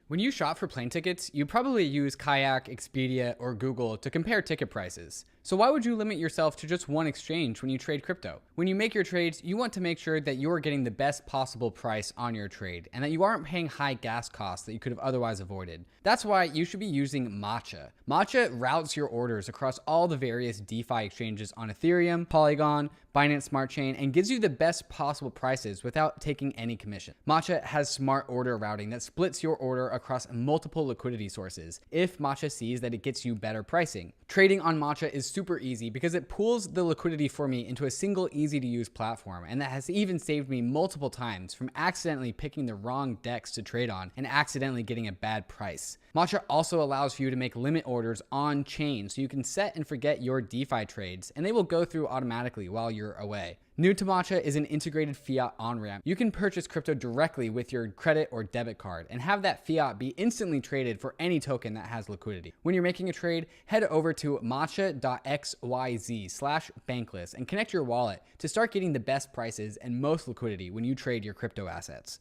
When you shop for plane tickets, you probably use Kayak, Expedia, or Google to compare ticket prices. So why would you limit yourself to just one exchange when you trade crypto? When you make your trades, you want to make sure that you're getting the best possible price on your trade and that you aren't paying high gas costs that you could have otherwise avoided. That's why you should be using MATCHA. MATCHA routes your orders across all the various DeFi exchanges on Ethereum, Polygon, Binance Smart Chain, and gives you the best possible prices without taking any commission. MATCHA has smart order routing that splits your order across multiple liquidity sources if MATCHA sees that it gets you better pricing. Trading on MATCHA is super easy because it pools the liquidity for me into a single easy to use platform, and that has even saved me multiple times from accidentally picking the wrong DEX to trade on and accidentally getting a bad price. MATCHA also allows for you to make limit orders on chain so you can set and forget your DeFi trades and they will go through automatically while you're away. New to MATCHA is an integrated fiat on-ramp. You can purchase crypto directly with your credit or debit card and have that fiat be instantly traded for any token that has liquidity. When you're making a trade, head over to matcha.xyz/bankless and connect your wallet to start getting the best prices and most liquidity when you trade your crypto assets.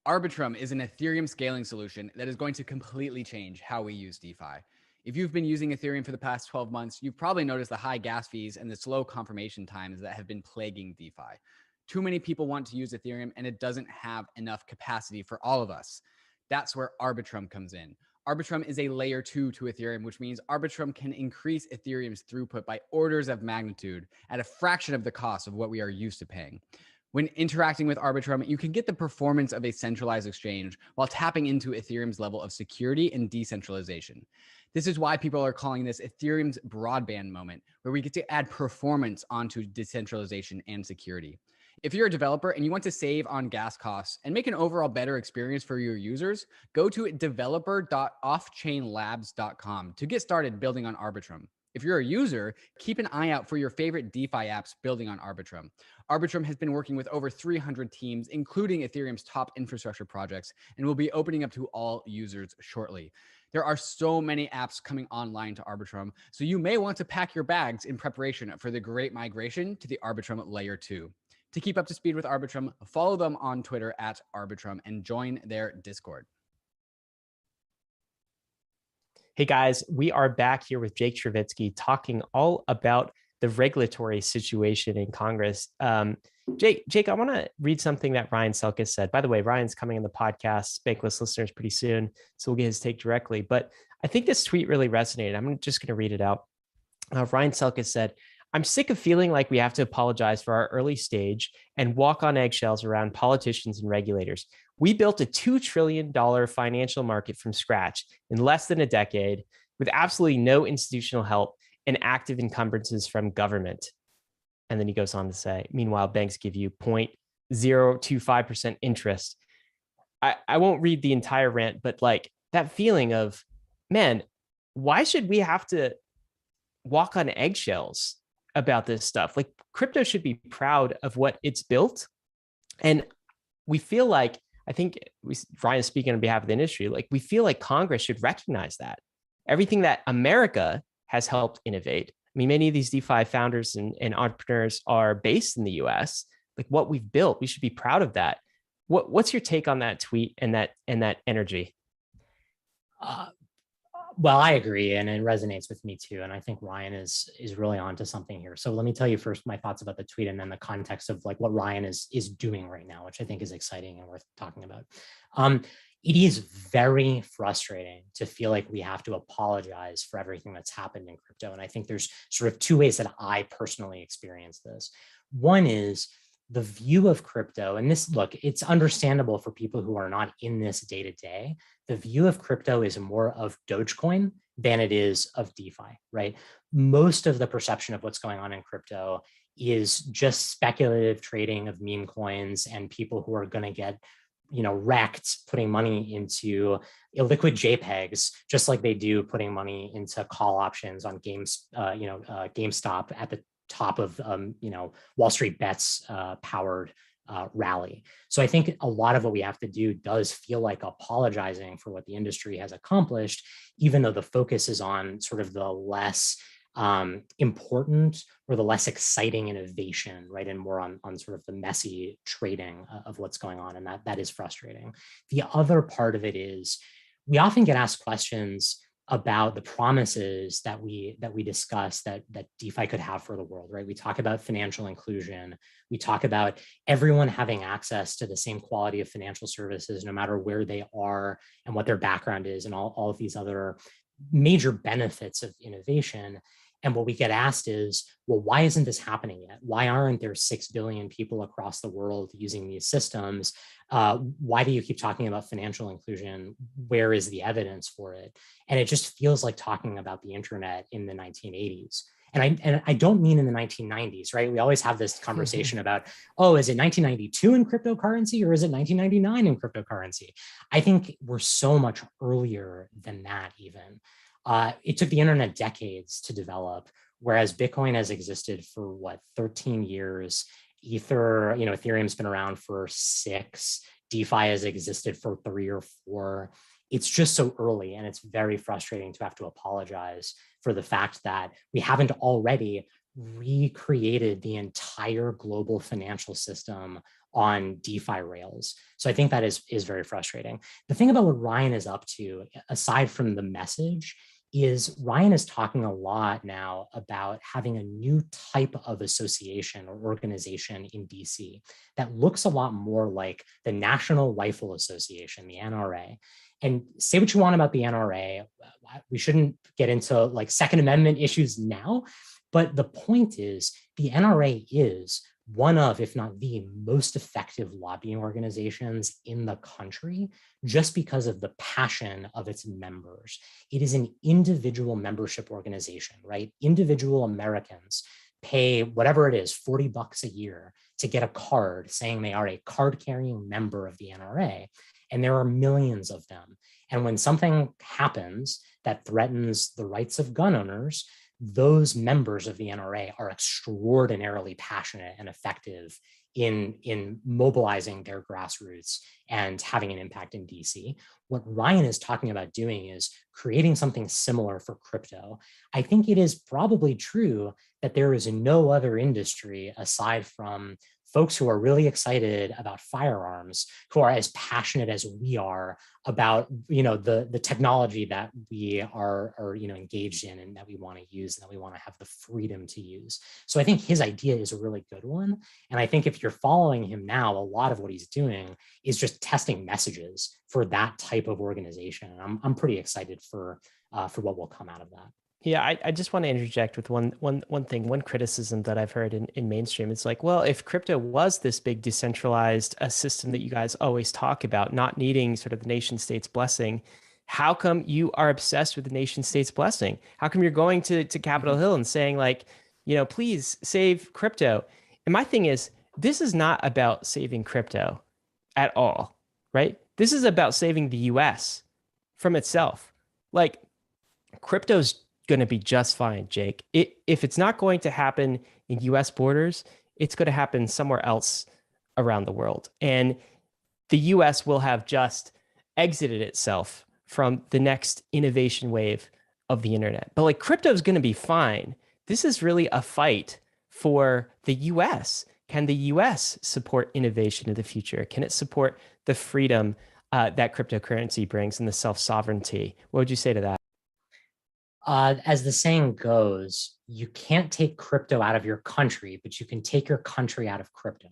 ARBITRUM is an Ethereum scaling solution that is going to completely change how we use DeFi. If you've been using Ethereum for the past 12 months, you've probably noticed the high gas fees and the slow confirmation times that have been plaguing DeFi. Too many people want to use Ethereum and it doesn't have enough capacity for all of us. That's where ARBITRUM comes in. Arbitrum is a layer 2 to Ethereum, which means Arbitrum can increase Ethereum's throughput by orders of magnitude at a fraction of the cost of what we are used to paying. When interacting with Arbitrum, you can get the performance of a centralized exchange while tapping into Ethereum's level of security and decentralization. This is why people are calling this Ethereum's broadband moment, where we get to add performance onto decentralization and security. If you're a developer and you want to save on gas costs and make an overall better experience for your users, go to developer.offchainlabs.com to get started building on Arbitrum. If you're a user, keep an eye out for your favorite DeFi apps building on Arbitrum. Arbitrum has been working with over 300 teams, including Ethereum's top infrastructure projects, and will be opening up to all users shortly. There are so many apps coming online to Arbitrum, so you may want to pack your bags in preparation for the great migration to the Arbitrum Layer 2. To keep up to speed with Arbitrum, follow them on Twitter at Arbitrum and join their Discord. Hey guys, we are back here with Jake Chervinsky talking all about the regulatory situation in Congress. Jake, I want to read something that Ryan Selkis said. By the way, Ryan's coming on the podcast, Bankless listeners, pretty soon, so we'll get his take directly. But I think this tweet really resonated. I'm just going to read it out. Ryan Selkis said, "I'm sick of feeling like we have to apologize for our early stage and walk on eggshells around politicians and regulators. We built a $2 trillion financial market from scratch in less than a decade with absolutely no institutional help and active encumbrances from government." And then he goes on to say, "Meanwhile, banks give you 0.025% interest." I won't read the entire rant, but like that feeling of, man, why should we have to walk on eggshells about this stuff? Like, crypto should be proud of what it's built. And we feel like, I think Ryan is speaking on behalf of the industry, like we feel like Congress should recognize that everything that America has helped innovate. I mean, many of these DeFi founders and entrepreneurs are based in the US. Like what we've built, we should be proud of that. What's your take on that tweet and that energy? Well, I agree, and it resonates with me too. And I think Ryan is really onto something here. So let me tell you first my thoughts about the tweet, and then the context of like what Ryan is doing right now, which I think is exciting and worth talking about. It is very frustrating to feel like we have to apologize for everything that's happened in crypto. And I think there's sort of two ways that I personally experience this. One is the view of crypto, and this, look, it's understandable for people who are not in this day to day. The view of crypto is more of Dogecoin than it is of DeFi, right? Most of the perception of what's going on in crypto is just speculative trading of meme coins and people who are going to get, wrecked putting money into illiquid JPEGs, just like they do putting money into call options on GameStop at the top of Wall Street Bets powered rally. So I think a lot of what we have to do does feel like apologizing for what the industry has accomplished, even though the focus is on sort of the less important or the less exciting innovation, right? And more on sort of the messy trading of what's going on. And that is frustrating. The other part of it is we often get asked questions about the promises that we discuss that DeFi could have for the world, right? We talk about financial inclusion. We talk about everyone having access to the same quality of financial services, no matter where they are and what their background is, and all of these other major benefits of innovation. And what we get asked is, well, why isn't this happening yet? Why aren't there 6 billion people across the world using these systems? Why do you keep talking about financial inclusion? Where is the evidence for it? And it just feels like talking about the internet in the 1980s. And I don't mean in the 1990s, right? We always have this conversation about, oh, is it 1992 in cryptocurrency or is it 1999 in cryptocurrency? I think we're so much earlier than that even. It took the internet decades to develop, whereas Bitcoin has existed for 13 years. Ethereum's been around for 6. DeFi has existed for 3 or 4. It's just so early, and it's very frustrating to have to apologize for the fact that we haven't already recreated the entire global financial system on DeFi rails. So I think that is very frustrating. The thing about what Ryan is up to, aside from the message, is Ryan is talking a lot now about having a new type of association or organization in DC that looks a lot more like the National Rifle Association, the NRA. And say what you want about the NRA. We shouldn't get into like Second Amendment issues now. But the point is, the NRA is one of, if not the most effective lobbying organizations in the country, just because of the passion of its members. It is an individual membership organization, right? Individual Americans pay whatever it is, $40 a year to get a card saying they are a card-carrying member of the NRA. And there are millions of them. And when something happens that threatens the rights of gun owners, those members of the NRA are extraordinarily passionate and effective in mobilizing their grassroots and having an impact in DC. What Ryan is talking about doing is creating something similar for crypto. I think it is probably true that there is no other industry aside from folks who are really excited about firearms, who are as passionate as we are about, the technology that we are engaged in and that we want to use and that we want to have the freedom to use. So I think his idea is a really good one. And I think if you're following him now, a lot of what he's doing is just testing messages for that type of organization. And I'm pretty excited for what will come out of that. Yeah, I just want to interject with one criticism that I've heard in mainstream. It's like, well, if crypto was this big decentralized system that you guys always talk about, not needing sort of the nation state's blessing, how come you are obsessed with the nation state's blessing? How come you're going to Capitol Hill and saying like, please save crypto? And my thing is, this is not about saving crypto at all, right? This is about saving the US from itself. Like, crypto's going to be just fine, Jake. If it's not going to happen in US borders, it's going to happen somewhere else around the world. And the US will have just exited itself from the next innovation wave of the internet. But like, crypto is going to be fine. This is really a fight for the US. Can the US support innovation in the future? Can it support the freedom that cryptocurrency brings and the self-sovereignty? What would you say to that? As the saying goes, you can't take crypto out of your country, but you can take your country out of crypto.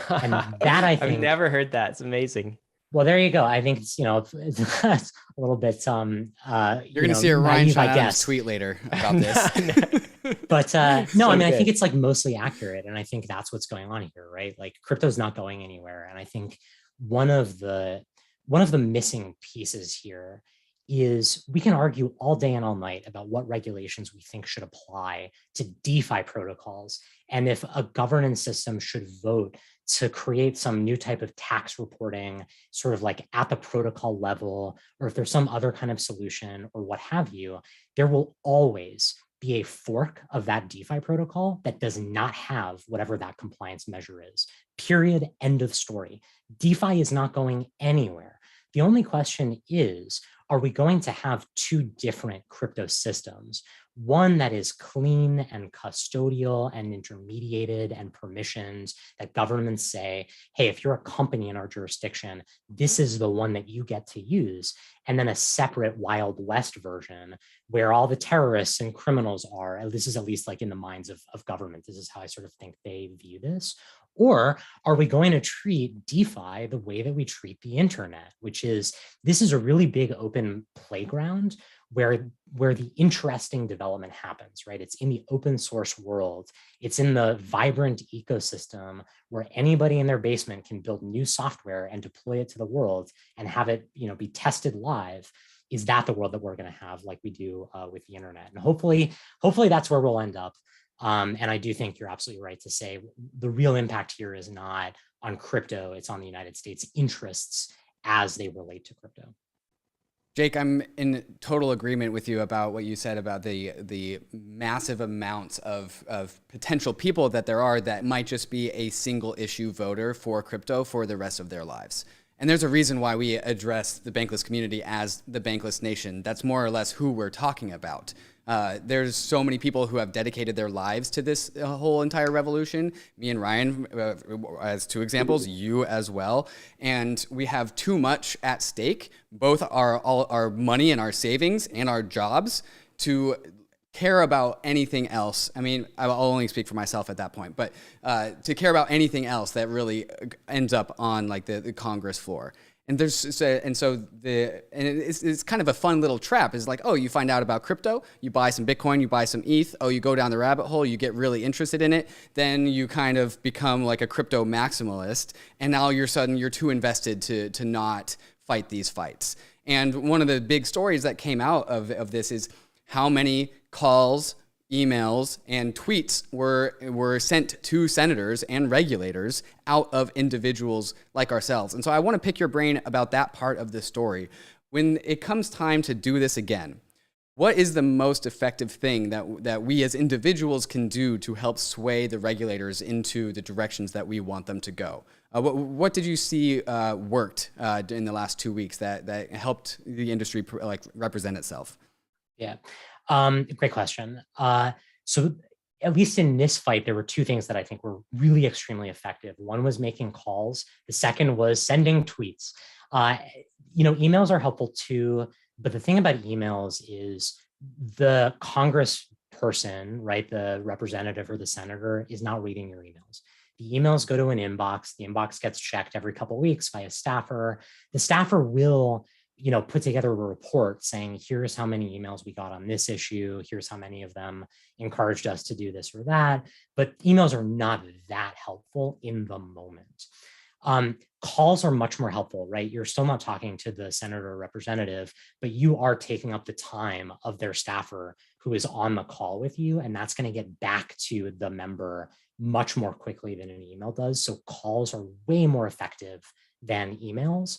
And that, I think, I've never heard that. It's amazing. Well, there you go. I think it's, it's a little bit, you're going to see a Ryan Adams tweet later about this. But no, I mean, I think it's like mostly accurate. And I think that's what's going on here, right? Like, crypto's not going anywhere. And I think one of the missing pieces here is we can argue all day and all night about what regulations we think should apply to DeFi protocols. And if a governance system should vote to create some new type of tax reporting, sort of like at the protocol level, or if there's some other kind of solution or what have you, there will always be a fork of that DeFi protocol that does not have whatever that compliance measure is. Period. End of story. DeFi is not going anywhere. The only question is, are we going to have two different crypto systems? One that is clean and custodial and intermediated and permissioned, that governments say, hey, if you're a company in our jurisdiction, this is the one that you get to use. And then a separate Wild West version where all the terrorists and criminals are. This is at least like in the minds of government. This is how I sort of think they view this. Or are we going to treat DeFi the way that we treat the internet, which is, this is a really big open playground where the interesting development happens, right? It's in the open source world. It's in the vibrant ecosystem where anybody in their basement can build new software and deploy it to the world and have it, be tested live. Is that the world that we're going to have like we do with the internet? And hopefully that's where we'll end up. And I do think you're absolutely right to say the real impact here is not on crypto, it's on the United States interests as they relate to crypto. Jake, I'm in total agreement with you about what you said about the massive amounts of potential people that there are that might just be a single issue voter for crypto for the rest of their lives. And there's a reason why we address the Bankless community as the Bankless Nation. That's more or less who we're talking about. There's so many people who have dedicated their lives to this whole entire revolution. Me and Ryan, as two examples, you as well. And we have too much at stake, both our money and our savings and our jobs, to care about anything else. I mean, I'll only speak for myself at that point, but to care about anything else that really ends up on like the Congress floor. And it's kind of a fun little trap. It's like, oh, you find out about crypto, you buy some Bitcoin, you buy some ETH, oh, you go down the rabbit hole, you get really interested in it, then you kind of become like a crypto maximalist, and now you're too invested to not fight these fights. And one of the big stories that came out of this is how many calls, emails, and tweets were sent to senators and regulators out of individuals like ourselves. And so I want to pick your brain about that part of the story. When it comes time to do this again, what is the most effective thing that we as individuals can do to help sway the regulators into the directions that we want them to go? What did you see worked in the last 2 weeks that helped the industry represent itself? Yeah. Great question. So at least in this fight, there were two things that I think were really extremely effective. One was making calls. The second was sending tweets. Emails are helpful too, but the thing about emails is the Congress person, right, the representative or the senator is not reading your emails. The emails go to an inbox. The inbox gets checked every couple of weeks by a staffer. The staffer will put together a report saying, here's how many emails we got on this issue. Here's how many of them encouraged us to do this or that. But emails are not that helpful in the moment. Calls are much more helpful, right? You're still not talking to the senator or representative, but you are taking up the time of their staffer who is on the call with you. And that's going to get back to the member much more quickly than an email does. So calls are way more effective than emails.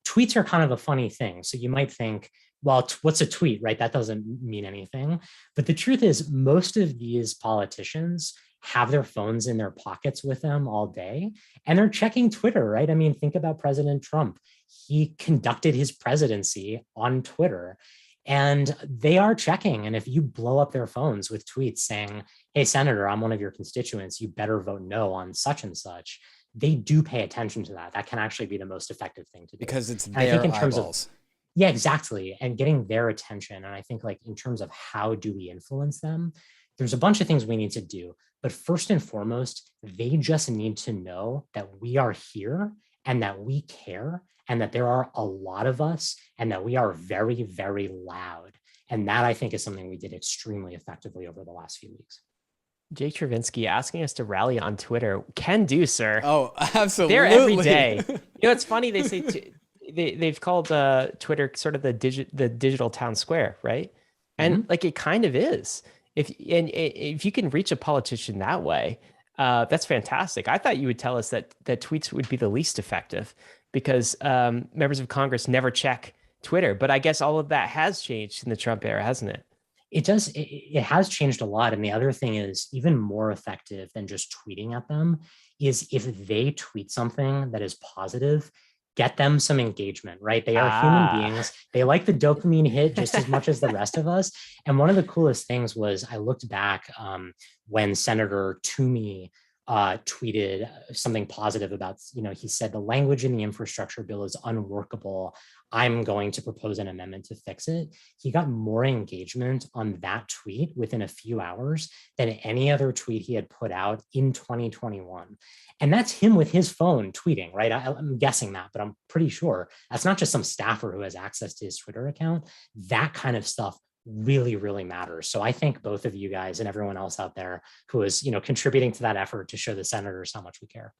Tweets are kind of a funny thing. So you might think, well, what's a tweet, right? That doesn't mean anything. But the truth is, most of these politicians have their phones in their pockets with them all day, and they're checking Twitter, right? I mean, think about President Trump. He conducted his presidency on Twitter, and they are checking. And if you blow up their phones with tweets saying, hey, Senator, I'm one of your constituents, you better vote no on such and such, they do pay attention to that. That can actually be the most effective thing to do. Because it's their I think in terms eyeballs. Yeah, exactly. And getting their attention. And I think in terms of how do we influence them, there's a bunch of things we need to do. But first and foremost, they just need to know that we are here and that we care and that there are a lot of us and that we are very, very loud. And that I think is something we did extremely effectively over the last few weeks. Jake Chervinsky asking us to rally on Twitter. Can do, sir. Oh, absolutely. They're every day. It's funny. They say they've called Twitter sort of the digital town square, right? And it kind of is. If you can reach a politician that way, that's fantastic. I thought you would tell us that tweets would be the least effective because members of Congress never check Twitter. But I guess all of that has changed in the Trump era, hasn't it? It does. It has changed a lot. And the other thing is even more effective than just tweeting at them is if they tweet something that is positive, get them some engagement, right? They are human beings. They like the dopamine hit just as much as the rest of us. And one of the coolest things was I looked back when Senator Toomey tweeted something positive about, he said the language in the infrastructure bill is unworkable. I'm going to propose an amendment to fix it. He got more engagement on that tweet within a few hours than any other tweet he had put out in 2021. And that's him with his phone tweeting, right? I'm guessing that, but I'm pretty sure that's not just some staffer who has access to his Twitter account. That kind of stuff really, really matters. So I thank both of you guys and everyone else out there who is, contributing to that effort to show the senators how much we care.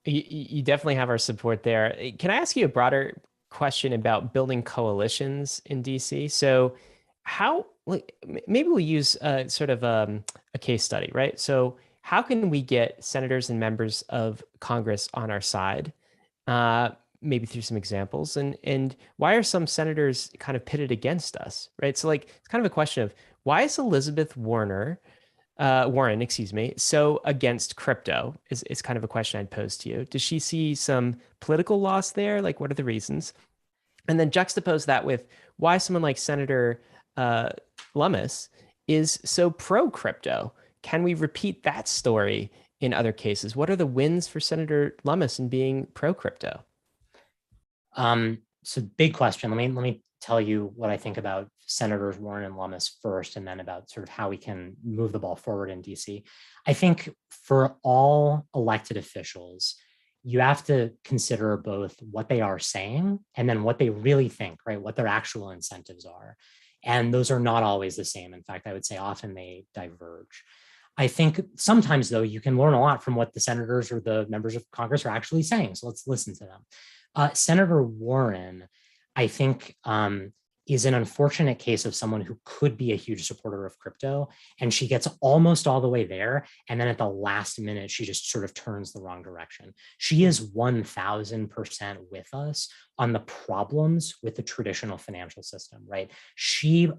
You definitely have our support there. Can I ask you a broader question about building coalitions in DC? So how, maybe we'll use sort of a case study, right? So how can we get senators and members of Congress on our side? Maybe through some examples, and why are some senators kind of pitted against us, right? So it's kind of a question of why is Elizabeth Warren, so against crypto is kind of a question I'd pose to you. Does she see some political loss there? What are the reasons? And then juxtapose that with why someone like Senator Lummis is so pro crypto. Can we repeat that story in other cases? What are the wins for Senator Lummis in being pro crypto? So big question. Let me tell you what I think about Senators Warren and Lummis first, and then about sort of how we can move the ball forward in DC. I think for all elected officials, you have to consider both what they are saying and then what they really think, right? What their actual incentives are. And those are not always the same. In fact, I would say often they diverge. I think sometimes, though, you can learn a lot from what the senators or the members of Congress are actually saying. So let's listen to them. Senator Warren, I think, is an unfortunate case of someone who could be a huge supporter of crypto, and she gets almost all the way there, and then at the last minute, she just sort of turns the wrong direction. She is 1000% with us on the problems with the traditional financial system, right? She,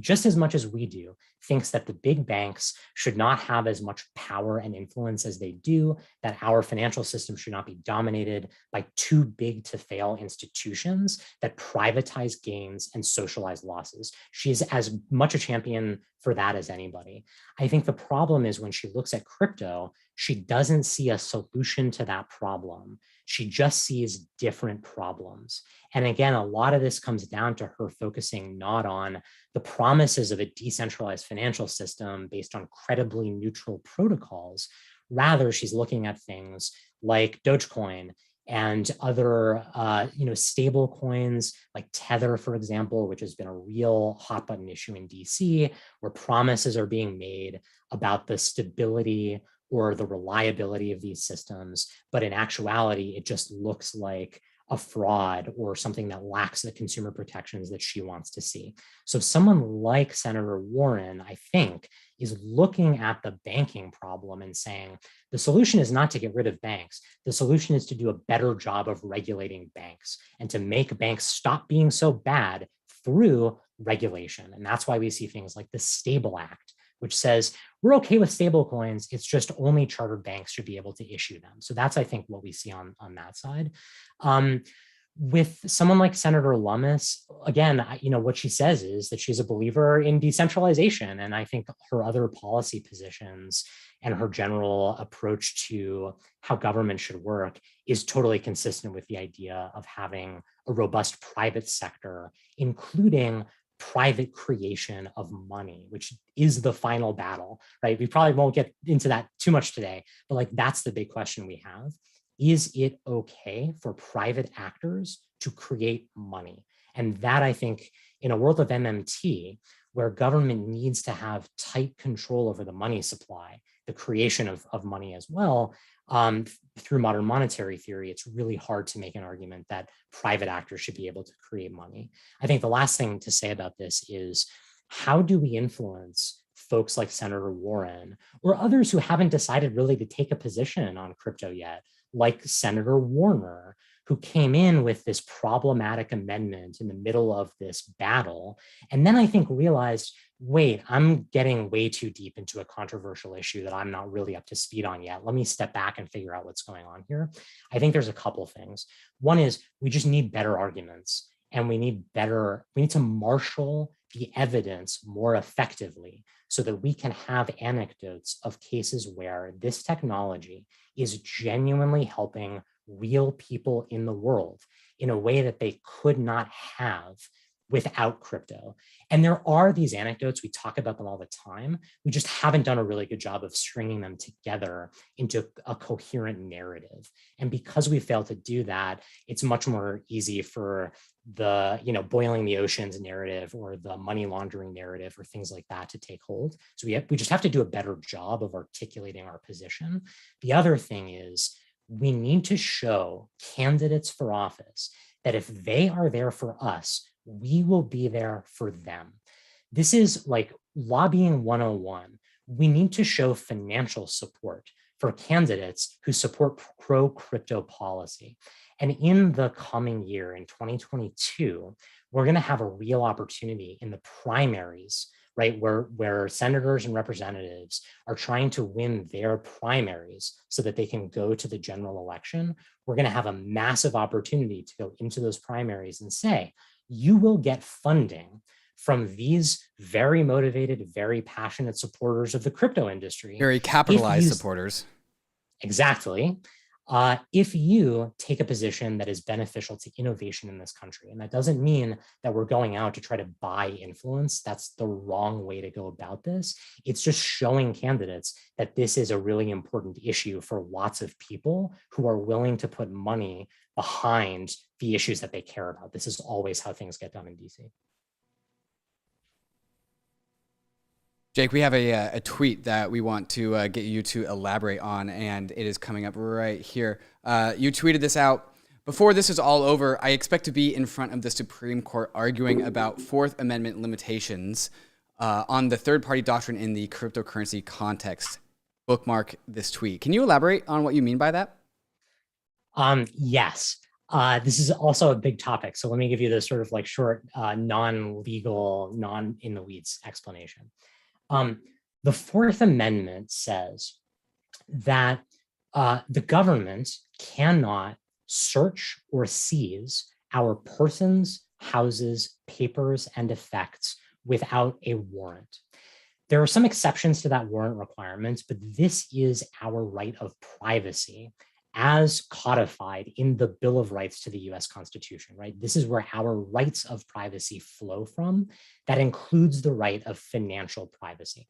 just as much as we do, thinks that the big banks should not have as much power and influence as they do, that our financial system should not be dominated by too big to fail institutions that privatize gains and socialize losses. She is as much a champion for that as anybody. I think the problem is when she looks at crypto, she doesn't see a solution to that problem. She just sees different problems. And again, a lot of this comes down to her focusing not on the promises of a decentralized financial system based on credibly neutral protocols. Rather, she's looking at things like Dogecoin and other stable coins like Tether, for example, which has been a real hot button issue in DC, where promises are being made about the stability or the reliability of these systems. But in actuality, it just looks like a fraud or something that lacks the consumer protections that she wants to see. So someone like Senator Warren, I think, is looking at the banking problem and saying, the solution is not to get rid of banks. The solution is to do a better job of regulating banks and to make banks stop being so bad through regulation. And that's why we see things like the Stable Act, which says we're okay with stable coins. It's just only chartered banks should be able to issue them. So that's, I think, what we see on that side. With someone like Senator Lummis, again, what she says is that she's a believer in decentralization. And I think her other policy positions and her general approach to how government should work is totally consistent with the idea of having a robust private sector, including private creation of money, which is the final battle, right? We probably won't get into that too much today, but like that's the big question we have. Is it okay for private actors to create money? And that, I think, in a world of MMT, where government needs to have tight control over the money supply, the creation of money as well, through modern monetary theory, it's really hard to make an argument that private actors should be able to create money. I think the last thing to say about this is, how do we influence folks like Senator Warren or others who haven't decided really to take a position on crypto yet, like Senator Warner, who came in with this problematic amendment in the middle of this battle, and then I think realized, wait, I'm getting way too deep into a controversial issue that I'm not really up to speed on yet. Let me step back and figure out what's going on here. I think there's a couple things. One is we just need better arguments, and we need to marshal the evidence more effectively so that we can have anecdotes of cases where this technology is genuinely helping real people in the world in a way that they could not have without crypto. And there are these anecdotes, we talk about them all the time. We just haven't done a really good job of stringing them together into a coherent narrative. And because we failed to do that, it's much more easy for the, boiling the oceans narrative or the money laundering narrative or things like that to take hold. So we just have to do a better job of articulating our position. The other thing is, we need to show candidates for office that if they are there for us, we will be there for them. This is like lobbying 101. We need to show financial support for candidates who support pro-crypto policy. And in the coming year, in 2022, we're going to have a real opportunity in the primaries, right, where senators and representatives are trying to win their primaries so that they can go to the general election. We're going to have a massive opportunity to go into those primaries and say, you will get funding from these very motivated, very passionate supporters of the crypto industry. Very capitalized supporters. Exactly. if you take a position that is beneficial to innovation in this country. And that doesn't mean that we're going out to try to buy influence. That's the wrong way to go about this. It's just showing candidates that this is a really important issue for lots of people who are willing to put money behind the issues that they care about. This is always how things get done in DC. Jake, we have a tweet that we want to get you to elaborate on, and it is coming up right here. You tweeted this out. Before this is all over, I expect to be in front of the Supreme Court arguing about Fourth Amendment limitations on the third-party doctrine in the cryptocurrency context. Bookmark this tweet. Can you elaborate on what you mean by that? Yes. This is also a big topic. So let me give you this sort of like short, non-legal, non-in-the-weeds explanation. The Fourth Amendment says that the government cannot search or seize our persons, houses, papers, and effects without a warrant. There are some exceptions to that warrant requirement, but this is our right of privacy as codified in the Bill of Rights to the US Constitution, right? This is where our rights of privacy flow from. That includes the right of financial privacy.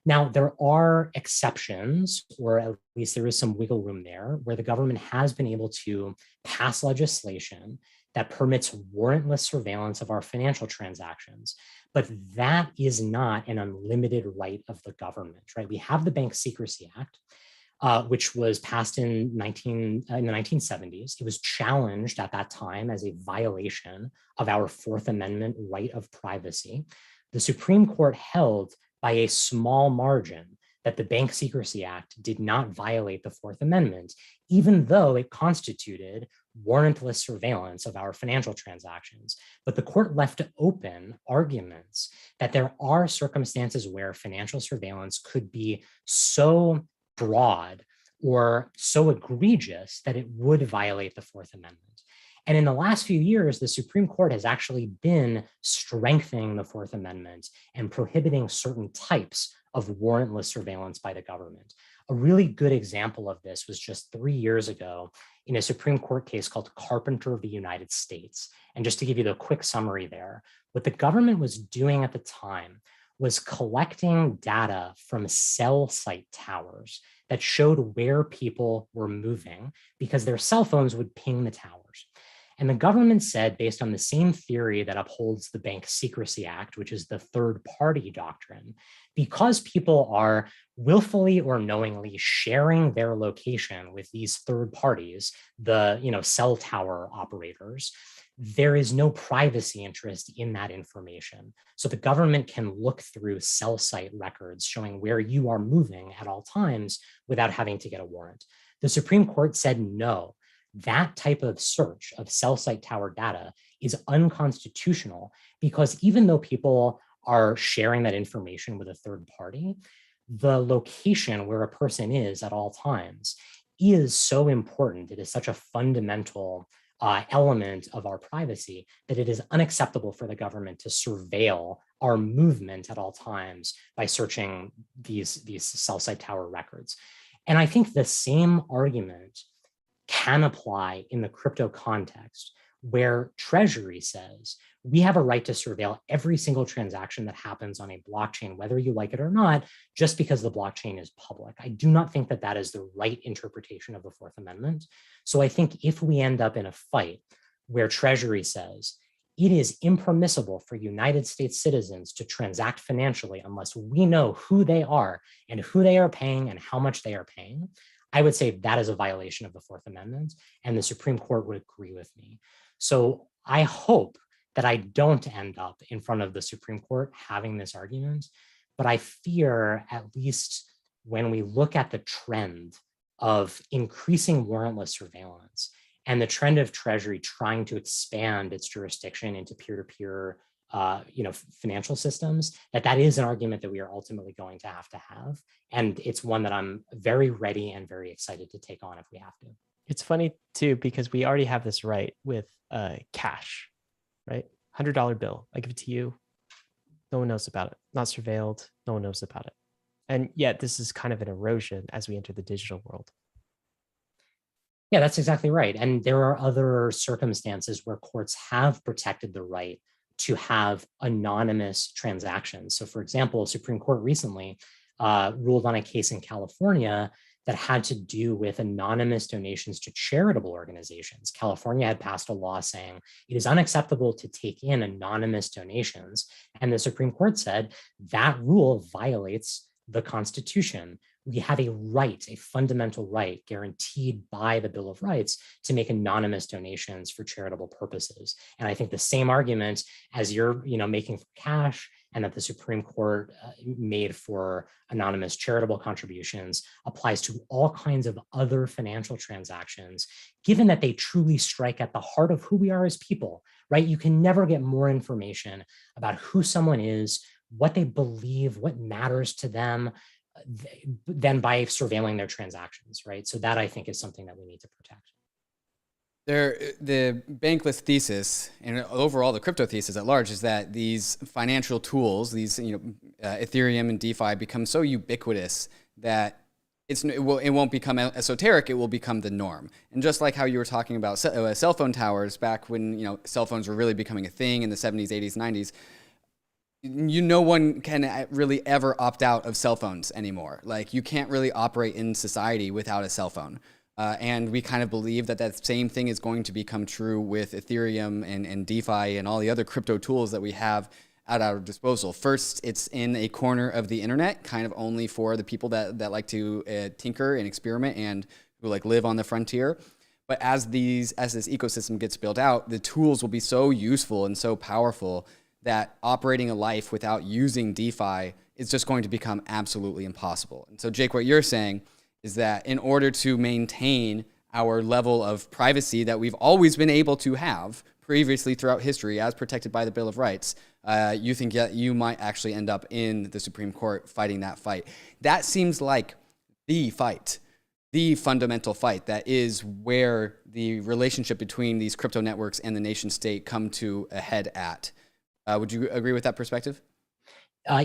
Now, there are exceptions, or at least there is some wiggle room there, where the government has been able to pass legislation that permits warrantless surveillance of our financial transactions. But that is not an unlimited right of the government, right? We have the Bank Secrecy Act, which was passed in the 1970s. It was challenged at that time as a violation of our Fourth Amendment right of privacy. The Supreme Court held by a small margin that the Bank Secrecy Act did not violate the Fourth Amendment, even though it constituted warrantless surveillance of our financial transactions. But the court left open arguments that there are circumstances where financial surveillance could be so broad or so egregious that it would violate the Fourth Amendment. And in the last few years, the Supreme Court has actually been strengthening the Fourth Amendment and prohibiting certain types of warrantless surveillance by the government. A really good example of this was just 3 years ago in a Supreme Court case called Carpenter v. United States. And just to give you the quick summary there, what the government was doing at the time was collecting data from cell site towers that showed where people were moving because their cell phones would ping the towers. And the government said, based on the same theory that upholds the Bank Secrecy Act, which is the third party doctrine, because people are willfully or knowingly sharing their location with these third parties, the cell tower operators, there is no privacy interest in that information. So the government can look through cell site records showing where you are moving at all times without having to get a warrant. The Supreme Court said no. That type of search of cell site tower data is unconstitutional because even though people are sharing that information with a third party, the location where a person is at all times is so important. It is such a fundamental element of our privacy that it is unacceptable for the government to surveil our movement at all times by searching these cell site tower records. And I think the same argument can apply in the crypto context, where Treasury says we have a right to surveil every single transaction that happens on a blockchain, whether you like it or not, just because the blockchain is public. I do not think that that is the right interpretation of the Fourth Amendment. So I think if we end up in a fight where Treasury says it is impermissible for United States citizens to transact financially unless we know who they are and who they are paying and how much they are paying, I would say that is a violation of the Fourth Amendment, and the Supreme Court would agree with me. So I hope that I don't end up in front of the Supreme Court having this argument, but I fear, at least when we look at the trend of increasing warrantless surveillance and the trend of Treasury trying to expand its jurisdiction into peer-to-peer financial systems, that is an argument that we are ultimately going to have. And it's one that I'm very ready and very excited to take on if we have to. It's funny too, because we already have this right with cash, right? $100 bill, I give it to you. No one knows about it. Not surveilled. No one knows about it. And yet this is kind of an erosion as we enter the digital world. Yeah, that's exactly right. And there are other circumstances where courts have protected the right to have anonymous transactions. So for example, Supreme Court recently ruled on a case in California that had to do with anonymous donations to charitable organizations. California had passed a law saying it is unacceptable to take in anonymous donations. And the Supreme Court said that rule violates the Constitution. We have a right, a fundamental right guaranteed by the Bill of Rights to make anonymous donations for charitable purposes. And I think the same argument as you're making for cash and that the Supreme Court made for anonymous charitable contributions applies to all kinds of other financial transactions, given that they truly strike at the heart of who we are as people, right? You can never get more information about who someone is, what they believe, what matters to them, than by surveilling their transactions, right? So that I think is something that we need to protect. The Bankless thesis and overall the crypto thesis at large is that these financial tools, these Ethereum and DeFi, become so ubiquitous that it won't become esoteric. It will become the norm. And just like how you were talking about cell phone towers back when cell phones were really becoming a thing in the 70s, 80s, 90s. No one can really ever opt out of cell phones anymore. Like, you can't really operate in society without a cell phone. And we kind of believe that that same thing is going to become true with Ethereum and DeFi and all the other crypto tools that we have at our disposal. First, it's in a corner of the internet, kind of only for the people that like to tinker and experiment and who live on the frontier. But as this ecosystem gets built out, the tools will be so useful and so powerful that operating a life without using DeFi is just going to become absolutely impossible. And so, Jake, what you're saying is that in order to maintain our level of privacy that we've always been able to have previously throughout history as protected by the Bill of Rights, you think that you might actually end up in the Supreme Court fighting that fight. That seems like the fight, the fundamental fight that is where the relationship between these crypto networks and the nation state come to a head at. Would you agree with that perspective?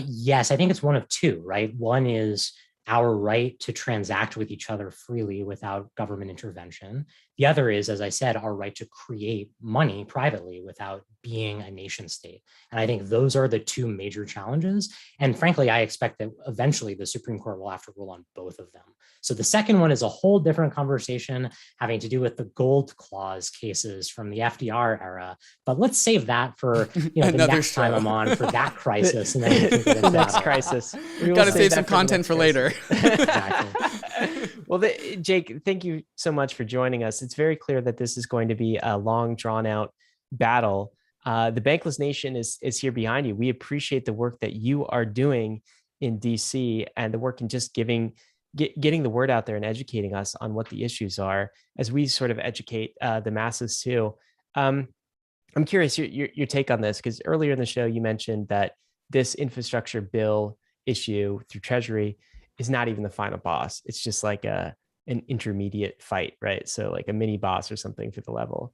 Yes, I think it's one of two, right? One is our right to transact with each other freely without government intervention. The other is, as I said, our right to create money privately without being a nation state. And I think those are the two major challenges. And frankly, I expect that eventually the Supreme Court will have to rule on both of them. So the second one is a whole different conversation having to do with the gold clause cases from the FDR era. But let's save that for the next time I'm on for that crisis. And then we can get into the next that. crisis. Got to save some content for later. Exactly. Well, Jake, thank you so much for joining us. It's very clear that this is going to be a long, drawn-out battle. The Bankless Nation is here behind you. We appreciate the work that you are doing in DC and the work in just getting the word out there and educating us on what the issues are as we sort of educate the masses too. I'm curious your take on this, because earlier in the show you mentioned that this infrastructure bill issue through Treasury is not even the final boss. It's just like an intermediate fight, right? So like a mini boss or something for the level.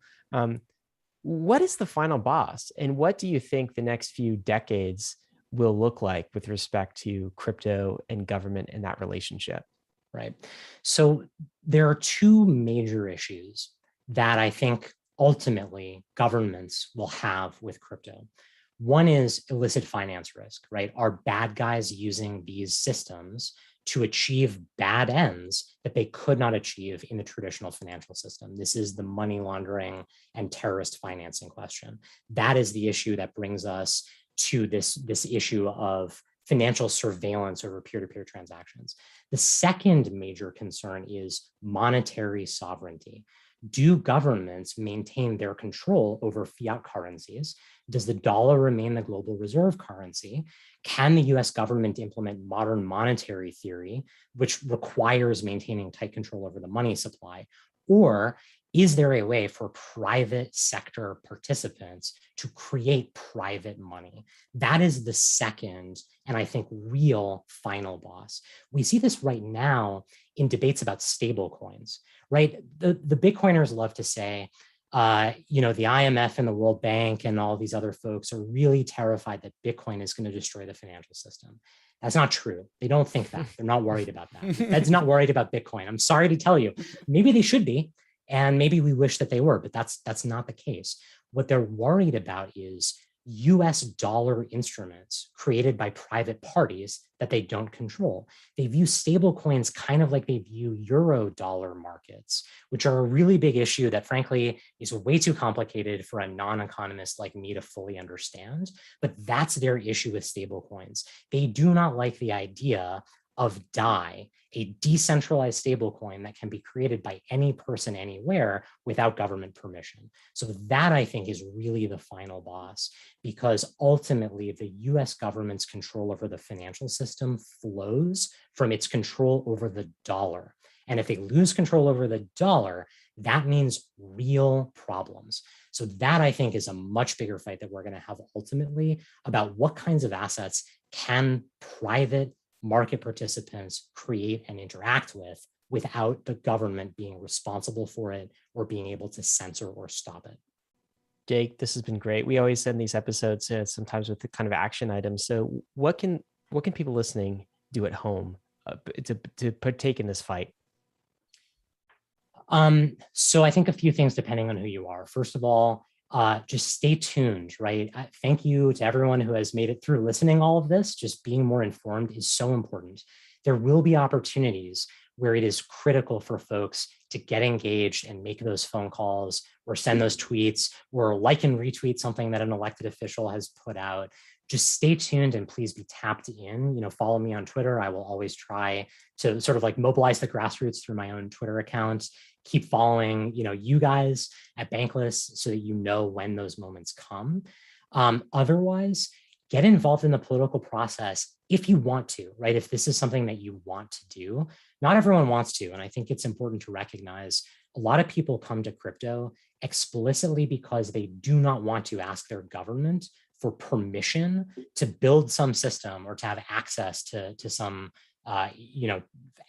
What is the final boss, and what do you think the next few decades will look like with respect to crypto and government and that relationship? Right. So there are two major issues that I think ultimately governments will have with crypto. One is illicit finance risk, right? Are bad guys using these systems to achieve bad ends that they could not achieve in the traditional financial system? This is the money laundering and terrorist financing question. That is the issue that brings us to this issue of financial surveillance over peer-to-peer transactions. The second major concern is monetary sovereignty. Do governments maintain their control over fiat currencies? Does the dollar remain the global reserve currency? Can the US government implement modern monetary theory, which requires maintaining tight control over the money supply? Or is there a way for private sector participants to create private money? That is the second, and I think real final boss. We see this right now in debates about stable coins, right? The Bitcoiners love to say, the IMF and the World Bank and all these other folks are really terrified that Bitcoin is going to destroy the financial system. That's not true. They don't think that. They're not worried about that. The Fed's not worried about Bitcoin. I'm sorry to tell you. Maybe they should be. And maybe we wish that they were, but that's not the case. What they're worried about is US dollar instruments created by private parties that they don't control. They view stablecoins kind of like they view euro dollar markets, which are a really big issue that frankly is way too complicated for a non-economist like me to fully understand. But that's their issue with stablecoins. They do not like the idea of DAI, a decentralized stablecoin that can be created by any person anywhere without government permission. So that, I think, is really the final boss, because ultimately the US government's control over the financial system flows from its control over the dollar. And if they lose control over the dollar, that means real problems. So that, I think, is a much bigger fight that we're going to have ultimately about what kinds of assets can private market participants create and interact with without the government being responsible for it or being able to censor or stop it. Jake, this has been great. We always send these episodes sometimes with the kind of action items. So what can people listening do at home to partake in this fight? So I think a few things depending on who you are. First of all, just stay tuned, right? Thank you to everyone who has made it through listening all of this. Just being more informed is so important. There will be opportunities where it is critical for folks to get engaged and make those phone calls or send those tweets or like and retweet something that an elected official has put out. Just stay tuned and please be tapped in. Follow me on Twitter. I will always try to sort of like mobilize the grassroots through my own Twitter account. Keep following, you guys at Bankless so that you know when those moments come. Otherwise, get involved in the political process if you want to, right? If this is something that you want to do. Not everyone wants to, and I think it's important to recognize a lot of people come to crypto explicitly because they do not want to ask their government for permission to build some system or to have access to some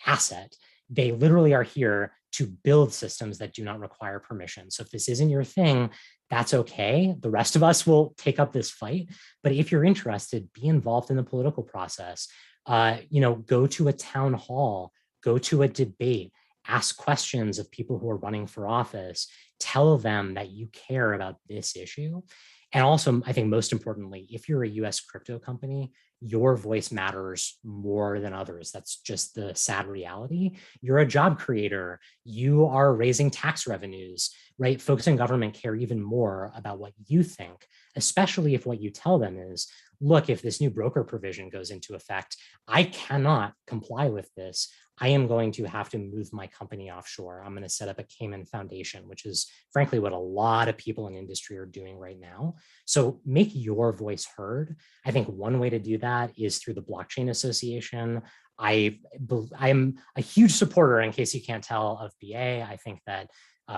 asset. They literally are here to build systems that do not require permission. So if this isn't your thing, that's okay. The rest of us will take up this fight. But if you're interested, be involved in the political process. Go to a town hall, go to a debate, ask questions of people who are running for office, tell them that you care about this issue. And also, I think most importantly, if you're a US crypto company, your voice matters more than others. That's just the sad reality. You're a job creator. You are raising tax revenues, right? Folks in government care even more about what you think, especially if what you tell them is, look, if this new broker provision goes into effect, I cannot comply with this. I am going to have to move my company offshore. I'm going to set up a Cayman Foundation, which is frankly what a lot of people in industry are doing right now. So make your voice heard. I think one way to do that is through the Blockchain Association. I'm a huge supporter, in case you can't tell, of BA. I think that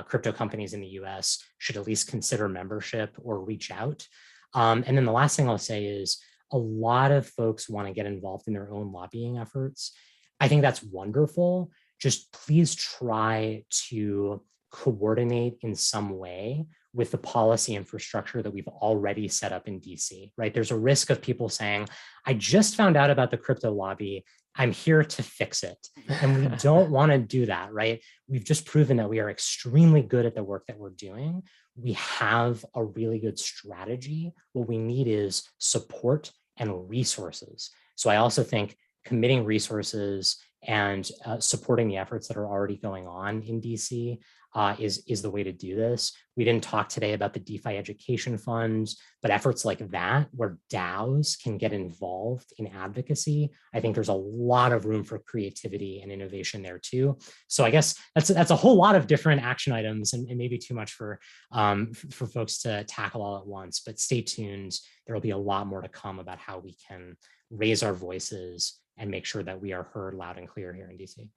crypto companies in the US should at least consider membership or reach out. And then the last thing I'll say is a lot of folks want to get involved in their own lobbying efforts. I think that's wonderful. Just please try to coordinate in some way with the policy infrastructure that we've already set up in DC, right? There's a risk of people saying, I just found out about the crypto lobby. I'm here to fix it. And we don't want to do that, right? We've just proven that we are extremely good at the work that we're doing. We have a really good strategy. What we need is support and resources. So I also think committing resources and supporting the efforts that are already going on in DC is the way to do this. We didn't talk today about the DeFi education funds, but efforts like that, where DAOs can get involved in advocacy, I think there's a lot of room for creativity and innovation there too. So I guess that's a whole lot of different action items, and maybe too much for folks to tackle all at once. But stay tuned. There will be a lot more to come about how we can raise our voices and make sure that we are heard loud and clear here in DC.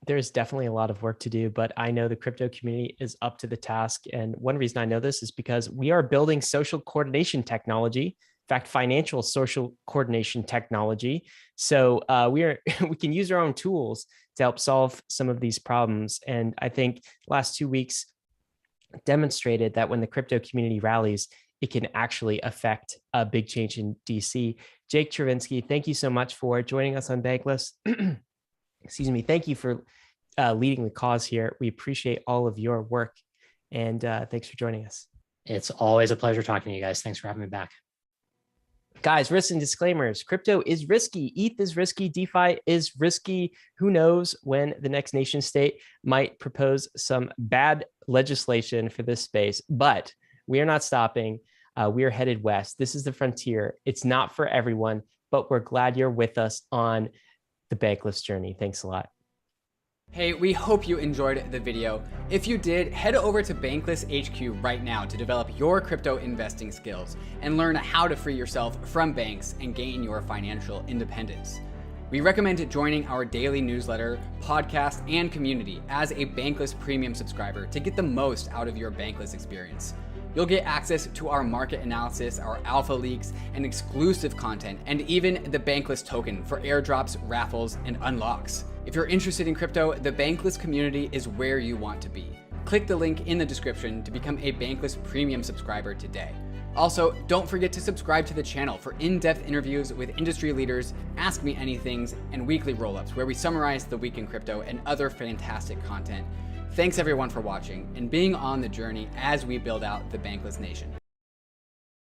There's definitely a lot of work to do, but I know the crypto community is up to the task. And one reason I know this is because we are building social coordination technology, in fact, financial social coordination technology. So we can use our own tools to help solve some of these problems. And I think last 2 weeks demonstrated that when the crypto community rallies, it can actually affect a big change in DC. Jake Chervinsky, thank you so much for joining us on Bankless. Excuse me. Thank you for leading the cause here. We appreciate all of your work, and thanks for joining us. It's always a pleasure talking to you guys. Thanks for having me back. Guys, risks and disclaimers. Crypto is risky. ETH is risky. DeFi is risky. Who knows when the next nation state might propose some bad legislation for this space, but we are not stopping. We are headed west. This is the frontier. It's not for everyone, but we're glad you're with us on the Bankless journey. Thanks a lot. Hey, we hope you enjoyed the video. If you did, head over to Bankless HQ right now to develop your crypto investing skills and learn how to free yourself from banks and gain your financial independence. We recommend joining our daily newsletter, podcast, and community as a Bankless Premium subscriber to get the most out of your Bankless experience. You'll get access to our market analysis, our alpha leaks, and exclusive content, and even the Bankless token for airdrops, raffles, and unlocks. If you're interested in crypto, the Bankless community is where you want to be. Click the link in the description to become a Bankless Premium subscriber today. Also, don't forget to subscribe to the channel for in-depth interviews with industry leaders, Ask Me Anythings, and weekly roll-ups where we summarize the week in crypto and other fantastic content. Thanks everyone for watching and being on the journey as we build out the Bankless Nation.